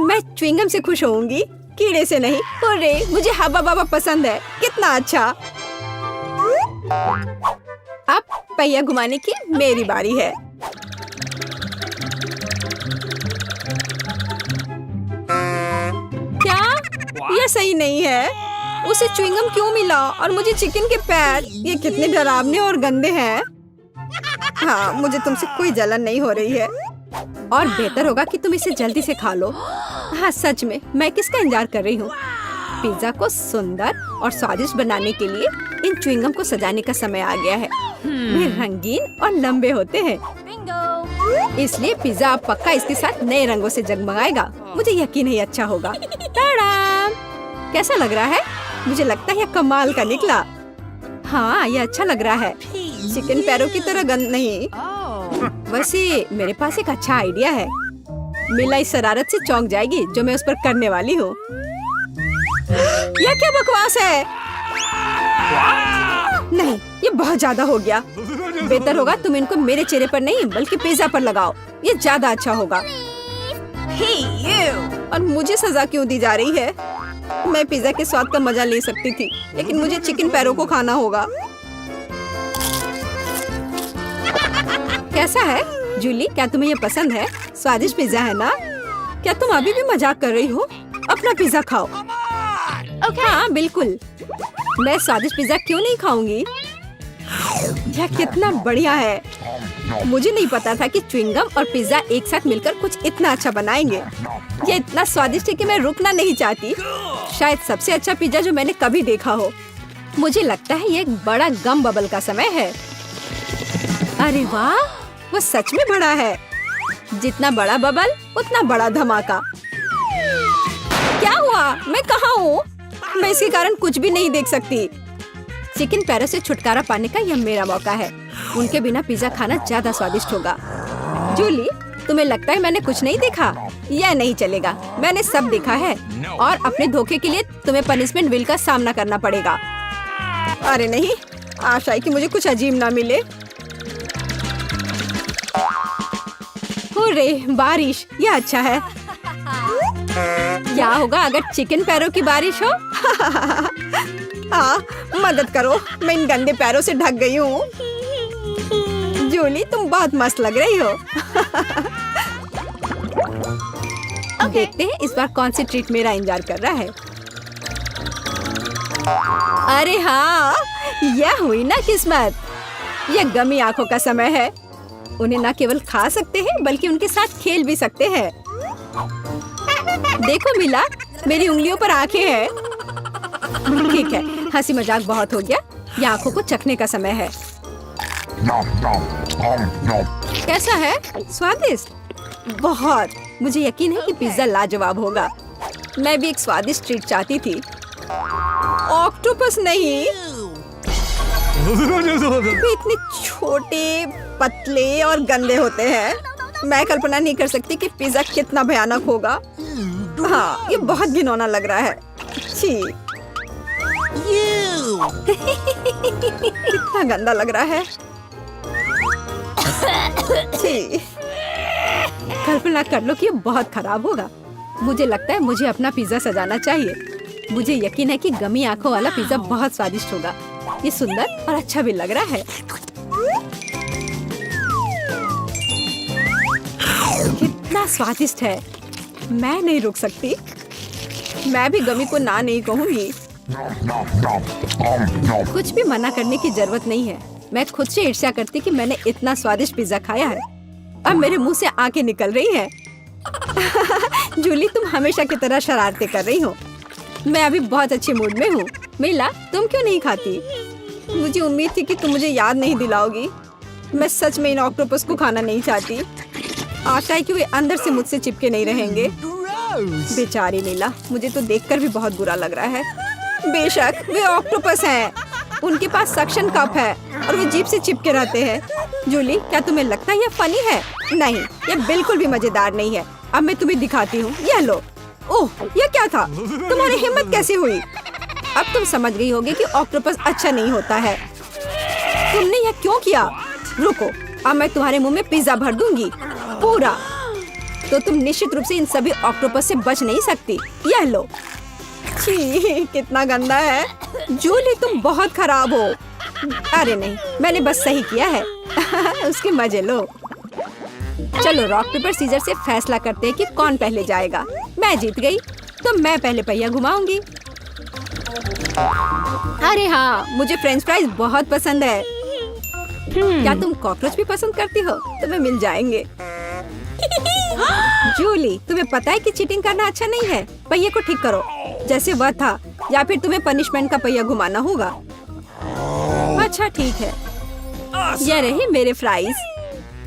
मैं च्युइंगम से खुश होऊंगी, कीड़े से नहीं। अरे, मुझे हब्बा बाबा पसंद है। कितना अच्छा। अब पहिया घुमाने की मेरी बारी है। क्या? यह सही नहीं है। उसे च्युइंगम क्यों मिला और मुझे चिकन के पैर? ये कितने डरावने और गंदे हैं। हाँ, मुझे तुमसे कोई जलन नहीं हो रही है और बेहतर होगा कि तुम इसे जल्दी से खा लो। हाँ सच में, मैं किसका इंतजार कर रही हूँ? पिज्जा को सुंदर और स्वादिष्ट बनाने के लिए इन च्युइंगम को सजाने का समय आ गया है। वे रंगीन और लंबे होते हैं, इसलिए पिज्जा अब पक्का इसके साथ नए रंगों से जगमगाएगा। मुझे यकीन है अच्छा होगा। टाडाम! कैसा लग रहा है? मुझे लगता है यह कमाल का निकला। हाँ, यह अच्छा लग रहा है। चिकन पैरों की तरह गंद नहीं। वैसे मेरे पास एक अच्छा आइडिया है। मिला इस शरारत से चौंक जाएगी जो मैं उस पर करने वाली हूँ। यह क्या बकवास है? नहीं, ये बहुत ज्यादा हो गया। बेहतर होगा तुम इनको मेरे चेहरे पर नहीं बल्कि पिज्जा पर लगाओ। ये ज्यादा अच्छा होगा। और मुझे सजा क्यों दी जा रही है? मैं पिज्जा के स्वाद का मजा ले सकती थी, लेकिन मुझे चिकन पैरों को खाना होगा। कैसा है जूली? क्या तुम्हें ये पसंद है? स्वादिष्ट पिज्जा है ना? क्या तुम अभी भी मजाक कर रही हो? अपना पिज्जा खाओ। हाँ बिल्कुल, मैं स्वादिष्ट पिज्जा क्यों नहीं खाऊंगी? यह कितना बढ़िया है। मुझे नहीं पता था कि च्युइंगम और पिज्जा एक साथ मिलकर कुछ इतना अच्छा बनाएंगे। यह इतना स्वादिष्ट है कि मैं रुकना नहीं चाहती। शायद सबसे अच्छा पिज्जा जो मैंने कभी देखा हो। मुझे लगता है ये एक बड़ा गम बबल का समय है। अरे वाह, वो सच में बड़ा है। जितना बड़ा बबल उतना बड़ा धमाका। क्या हुआ? मैं कहाँ हूँ? मैं इसके कारण कुछ भी नहीं देख सकती। चिकन पैरों से छुटकारा पाने का यह मेरा मौका है। उनके बिना पिज्जा खाना ज्यादा स्वादिष्ट होगा। जूली, तुम्हें लगता है मैंने कुछ नहीं देखा? यह नहीं चलेगा, मैंने सब देखा है और अपने धोखे के लिए तुम्हें पनिशमेंट बिल का सामना करना पड़ेगा। अरे नहीं, आशा है कि मुझे कुछ अजीब ना मिले। हुर्रे, बारिश, यह अच्छा है। क्या होगा अगर चिकन पैरों की बारिश हो? मदद करो, मैं इन गंदे पैरों से ढक गई हूँ। जूली, तुम बहुत मस्त लग रही हो। देखते हैं इस बार कौन सी ट्रीट मेरा इंतजार कर रहा है। अरे हाँ, यह हुई ना किस्मत। यह गमी आंखों का समय है। उन्हें न केवल खा सकते हैं बल्कि उनके साथ खेल भी सकते हैं। देखो मिला, मेरी उंगलियों पर आंखें हैं। ठीक है, हंसी मजाक बहुत हो गया। ये आंखों को चखने का समय है। कैसा है? स्वादिष्ट? बहुत। मुझे यकीन है कि पिज्जा लाजवाब होगा। मैं भी एक स्वादिष्ट ट्रीट चाहती थी। ऑक्टोपस नहीं। वे इतने छोटे, पतले और गंदे होते हैं। मैं कल्पना नहीं कर सकती कि पिज्जा कितना भयानक होगा। हाँ, ये बहुत घिनौना लग रहा है। छी। कितना गंदा लग रहा है। छी। कल्पना कर लो कि ये बहुत खराब होगा। मुझे लगता है मुझे अपना पिज्जा सजाना चाहिए। मुझे यकीन है कि गमी आंखों वाला पिज्जा बहुत स्वादिष्ट होगा। ये सुंदर और अच्छा भी लग रहा है। कितना स्वादिष्ट है। मैं नहीं रुक सकती। मैं भी गमी को ना नहीं कहूँगी। कुछ भी मना करने की जरूरत नहीं है। मैं खुद से ईर्ष्या करती कि मैंने इतना स्वादिष्ट पिज्जा खाया है। अब मेरे मुंह से आंखें निकल रही हैं। जूली, तुम हमेशा की तरह शरारतें कर रही हो। मैं अभी बहुत अच्छे मूड में हूँ। मिला, तुम क्यों नहीं खाती? मुझे उम्मीद थी कि तुम मुझे याद नहीं दिलाओगी। मैं सच में इन ऑक्टोपस को खाना नहीं चाहती। आशा है कि वे अंदर से मुझसे चिपके नहीं रहेंगे। बेचारी नीला, मुझे तो देखकर भी बहुत बुरा लग रहा है। बेशक वे ऑक्टोपस हैं। उनके पास सक्शन कप है और वे जीभ से चिपके रहते हैं। जूली, क्या तुम्हें लगता है यह फनी है? नहीं, यह बिल्कुल भी मजेदार नहीं है। अब मैं तुम्हें दिखाती हूँ। यह लो। ओह, यह क्या था? तुम्हारी हिम्मत कैसे हुई? अब तुम समझ गई होगी कि ऑक्टोपस अच्छा नहीं होता है। तुमने यह क्यों किया? रुको, अब मैं तुम्हारे मुंह में पिज्जा भर दूंगी, पूरा। तो तुम निश्चित रूप से इन सभी ऑक्टोपस से बच नहीं सकती। यह लो। छी, कितना गंदा है। जूली, तुम बहुत खराब हो। अरे नहीं, मैंने बस सही किया है। उसके मजे लो। चलो रॉक पेपर सीजर से फैसला करते हैं कि कौन पहले जाएगा। मैं जीत गई तो मैं पहले पहिया घुमाऊंगी। अरे हाँ, मुझे फ्रेंच फ्राइज बहुत पसंद है। क्या तुम कॉकरोच भी पसंद करती हो? तुम्हें मिल जाएंगे। जूली, तुम्हें पता है कि चीटिंग करना अच्छा नहीं है। पहिए को ठीक करो जैसे वह था, या फिर तुम्हें पनिशमेंट का पहिया घुमाना होगा। अच्छा ठीक है। ये रही मेरे फ्राइज।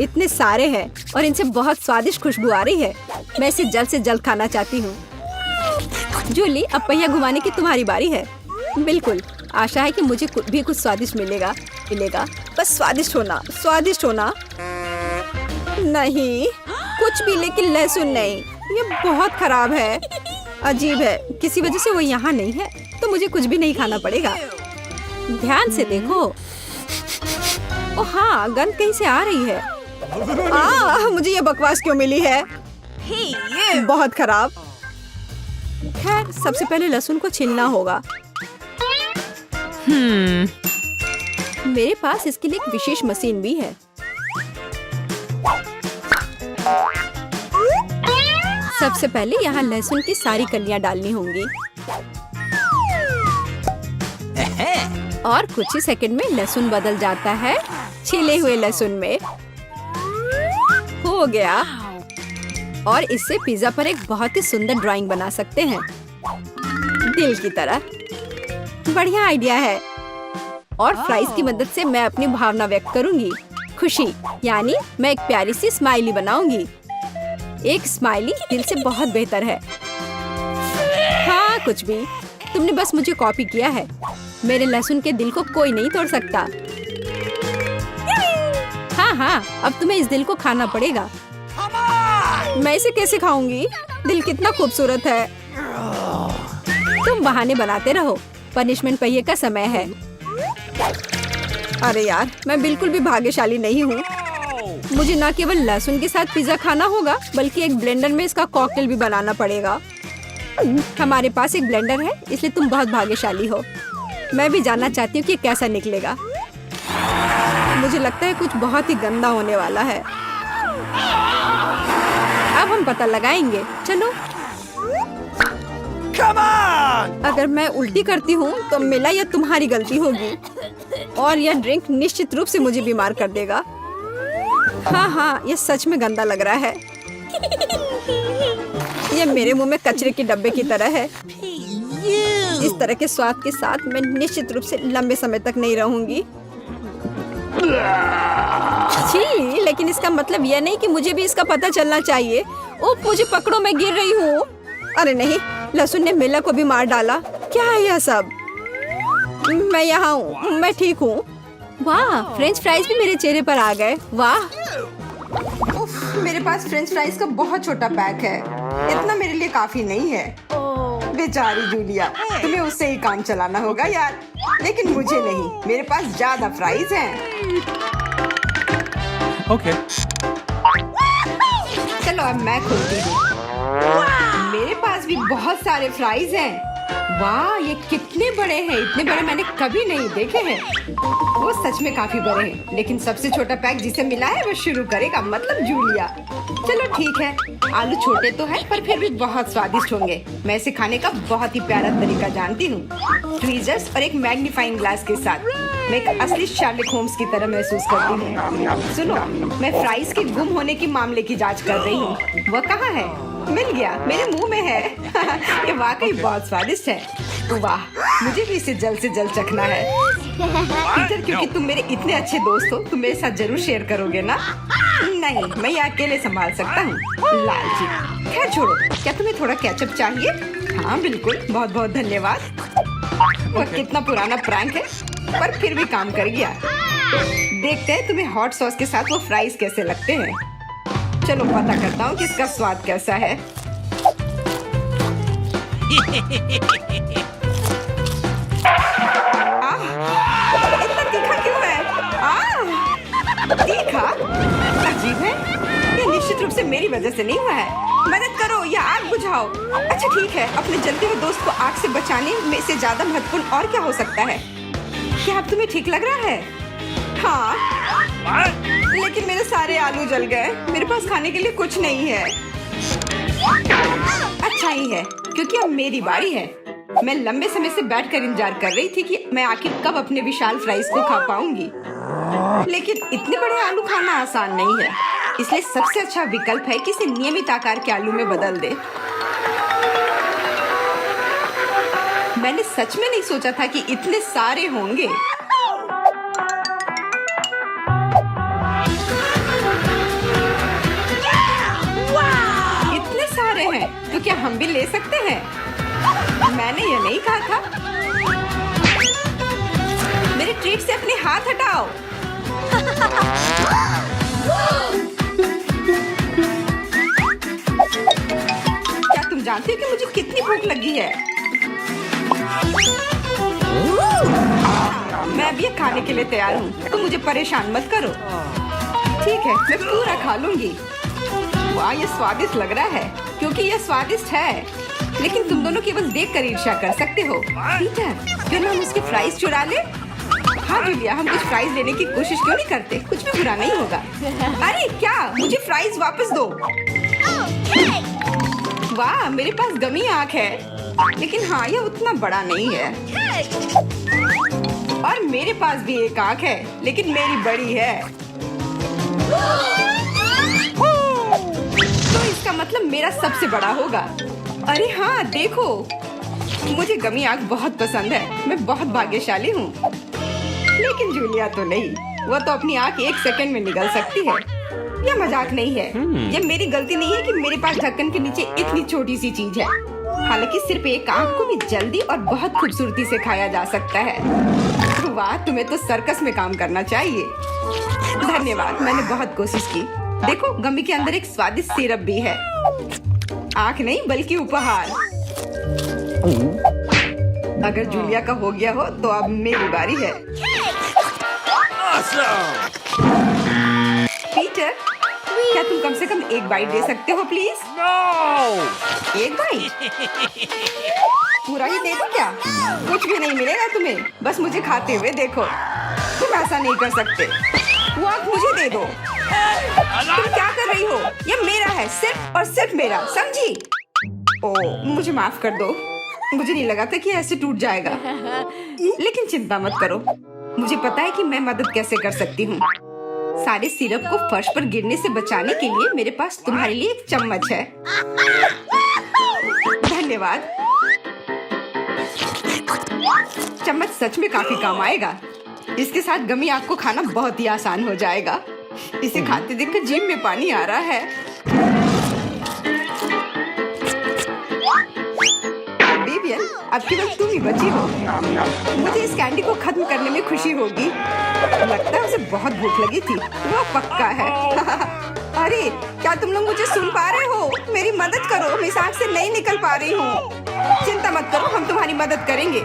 इतने सारे हैं और इनसे बहुत स्वादिष्ट खुशबू आ रही है। मैं इसे जल्द से जल्द खाना चाहती हूँ। जूली, अब पहिया घुमाने की तुम्हारी बारी है। बिल्कुल, आशा है कि मुझे भी कुछ स्वादिष्ट मिलेगा। बस स्वादिष्ट होना। नहीं, कुछ भी, लेकिन लहसुन नहीं। ये बहुत खराब है, अजीब है। किसी वजह से वो यहाँ नहीं है, तो मुझे कुछ भी नहीं खाना पड़ेगा। ध्यान से देखो। ओ हाँ, गंध कहीं से आ रही है। मुझे ये बकवास क्यों मिली है? बहुत खराब। खैर, सबसे पहले लहसुन को छीलना होगा। मेरे पास इसके लिए एक विशेष मशीन भी है। सबसे पहले यहाँ लहसुन की सारी कलियां डालनी होंगी और कुछ ही सेकंड में लहसुन बदल जाता है छिले हुए लहसुन में। हो गया। और इससे पिज्जा पर एक बहुत ही सुंदर ड्राइंग बना सकते हैं, दिल की तरह। बढ़िया आइडिया है। और फ्राइज की मदद से मैं अपनी भावना व्यक्त करूंगी। खुशी, यानी मैं एक प्यारी सी स्माइली बनाऊंगी। एक स्माइली दिल से बहुत बेहतर है। हाँ, कुछ भी। तुमने बस मुझे कॉपी किया है। मेरे लहसुन के दिल को कोई नहीं तोड़ सकता। हाँ, अब तुम्हें इस दिल को खाना पड़ेगा। मैं इसे कैसे खाऊंगी? दिल कितना खूबसूरत है। तुम बहाने बनाते रहो। पनिशमेंट पहिए का समय है। अरे यार, मैं बिल्कुल भी भाग्यशाली नहीं हूँ। मुझे न केवल लहसुन के साथ पिज्जा खाना होगा, बल्कि एक ब्लेंडर में इसका कॉकटेल भी बनाना पड़ेगा। हमारे पास एक ब्लेंडर है, इसलिए तुम बहुत भाग्यशाली हो। मैं भी जानना चाहती हूँ कि कैसा निकलेगा। मुझे लगता है कुछ बहुत ही गंदा होने वाला है। अब हम पता लगाएंगे। चलो। Come on! अगर मैं उल्टी करती हूँ तो मेरा या तुम्हारी गलती होगी, और यह ड्रिंक निश्चित रूप से मुझे बीमार कर देगा। हाँ, यह सच में गंदा लग रहा है। यह मेरे मुंह में कचरे के डब्बे की तरह है। इस तरह के स्वाद के साथ मैं निश्चित रूप से लंबे समय तक नहीं रहूंगी। छी, लेकिन इसका मतलब यह नहीं कि मुझे भी इसका पता चलना चाहिए। ओह, मुझे पकड़ो, मैं गिर रही हूँ। अरे नहीं, लहसुन ने मिला को भी मार डाला। क्या है यह सब? मैं यहाँ हूँ, मैं ठीक हूँ। वाह, फ्रेंच फ्राइज भी मेरे चेहरे पर आ गए। वाह। उफ, मेरे पास फ्रेंच फ्राइज का बहुत छोटा पैक है। इतना मेरे लिए काफी नहीं है। बेचारी जूलिया, तुम्हें उससे ही काम चलाना होगा यार। लेकिन मुझे नहीं, मेरे पास ज्यादा फ्राइज हैं। Okay. चलो अब मैं खोलती हूँ। मेरे पास भी बहुत सारे फ्राइज हैं। वाह, ये कितने बड़े हैं। इतने बड़े मैंने कभी नहीं देखे हैं। वो सच में काफी बड़े हैं, लेकिन सबसे छोटा पैक जिसे मिला है वो शुरू करेगा, मतलब जूलिया। चलो ठीक है। आलू छोटे तो हैं, पर फिर भी बहुत स्वादिष्ट होंगे। मैं इसे खाने का बहुत ही प्यारा तरीका जानती हूँ। ट्वीजर्स और एक मैग्नीफाइंग ग्लास के साथ मैं एक असली शार्लक होम्स की तरह महसूस करती हूँ। सुनो, मैं फ्राइज के गुम होने के मामले की जांच कर रही हूँ। वह कहाँ है? मिल गया, मेरे मुंह में है। ये वाकई बहुत स्वादिष्ट है। वाह, मुझे भी इसे जल्द से जल्द चखना है। पीटर, क्योंकि तुम मेरे इतने अच्छे दोस्त हो, तुम मेरे साथ जरूर शेयर करोगे ना? नहीं, मैं ये अकेले संभाल सकता हूँ। लालची। खैर छोड़ो, क्या तुम्हें थोड़ा केचप चाहिए? हाँ बिल्कुल, बहुत बहुत धन्यवाद। वह कितना पुराना प्रैंक है, पर फिर भी काम कर गया। देखते हैं तुम्हें हॉट सॉस के साथ वो फ्राइज कैसे लगते हैं। चलो पता करता हूँ कि इसका स्वाद कैसा है। इतना तीखा क्यों है? तीखा? अजीब है। ये निश्चित रूप से मेरी वजह से नहीं हुआ है। मदद करो या आग बुझाओ। अच्छा ठीक है, अपने जलते हुए दोस्त को आग से बचाने में से ज्यादा महत्वपूर्ण और क्या हो सकता है? क्या अब तुम्हें ठीक लग रहा है? हाँ, लेकिन मेरे सारे आलू जल गए। मेरे पास खाने के लिए कुछ नहीं है। अच्छा ही है, क्योंकि अब मेरी बारी है। मैं लंबे समय से बैठकर इंतजार कर रही थी कि मैं आखिर कब अपने विशाल फ्राइज को खा पाऊंगी। लेकिन इतने बड़े आलू खाना आसान नहीं है, इसलिए सबसे अच्छा विकल्प है कि इसे नियमित आकार के आलू में बदल दे। मैंने सच में नहीं सोचा था कि इतने सारे होंगे। इतने सारे हैं, तो क्या हम भी ले सकते हैं? मैंने ये नहीं कहा था। मेरे ट्रीट से अपने हाथ हटाओ। क्या तुम जानते हो कि मुझे कितनी भूख लगी है? मैं अभी ये खाने के लिए तैयार हूँ, तो मुझे परेशान मत करो। ठीक है, मैं पूरा खा लूंगी। वाह, ये स्वादिष्ट लग रहा है, क्योंकि ये स्वादिष्ट है। लेकिन तुम दोनों केवल देखकर ईर्ष्या कर सकते हो। पीटर, क्यों ना हम उसके फ्राइज चुरा ले? हाँ जूलिया, हम कुछ फ्राइज लेने की कोशिश क्यों नहीं करते? कुछ भी बुरा नहीं होगा। अरे क्या, मुझे फ्राइज वापस दो। वाह, मेरे पास गमी आँख है, लेकिन हाँ, ये उतना बड़ा नहीं है। और मेरे पास भी एक आँख है, लेकिन मेरी बड़ी है। तो इसका मतलब मेरा सबसे बड़ा होगा। अरे हाँ, देखो, मुझे गमी आँख बहुत पसंद है। मैं बहुत भाग्यशाली हूँ। लेकिन जूलिया तो नहीं, वो तो अपनी आँख 1 सेकंड में निगल सकती है। यह मजाक नहीं है। यह मेरी गलती नहीं है कि मेरे पास ढक्कन के नीचे इतनी छोटी सी चीज है। हालांकि सिर्फ एक आँख को भी जल्दी और बहुत खूबसूरती से खाया जा सकता है। वाह, तुम्हें तो सर्कस में काम करना चाहिए। धन्यवाद, मैंने बहुत कोशिश की। देखो, गमी के अंदर एक स्वादिष्ट सिरप भी है। आँख नहीं, बल्कि उपहार। अगर जूलिया का हो गया हो, तो अब मेरी बारी है। Awesome! पीटर, क्या तुम कम से कम एक बाइट दे सकते हो प्लीज? No! एक बाइट? पूरा ही दे दो क्या? कुछ भी नहीं मिलेगा तुम्हें, बस मुझे खाते हुए देखो। तुम ऐसा नहीं कर सकते। वो आँख मुझे दे दो। तुम क्या कर रही हो? ये मेरा है, सिर्फ और सिर्फ मेरा, समझी? ओह, मुझे माफ कर दो। मुझे नहीं लगा था कि ऐसे टूट जाएगा। लेकिन चिंता मत करो, मुझे पता है कि मैं मदद कैसे कर सकती हूँ। सारे सिरप को फर्श पर गिरने से बचाने के लिए मेरे पास तुम्हारे लिए एक चम्मच है। धन्यवाद। चम्मच सच में काफी काम आएगा। इसके साथ गमी आपको खाना बहुत ही आसान हो जाएगा। इसे खाते देखकर जीभ में पानी आ रहा है। बेबियन, अब केवल तुम ही बची हो। मुझे इस कैंडी को खत्म करने में खुशी होगी। लगता है उसे बहुत भूख लगी थी। वो पक्का है। अरे, क्या तुम लोग मुझे सुन पा रहे हो? मेरी मदद करो, मैं इस आँख से नहीं निकल पा रही हूँ। चिंता मत करो, हम तुम्हारी मदद करेंगे।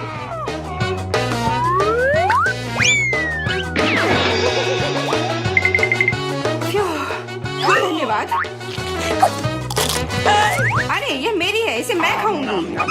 धन्यवाद। अरे, ये मेरी है, इसे मैं खाऊंगी।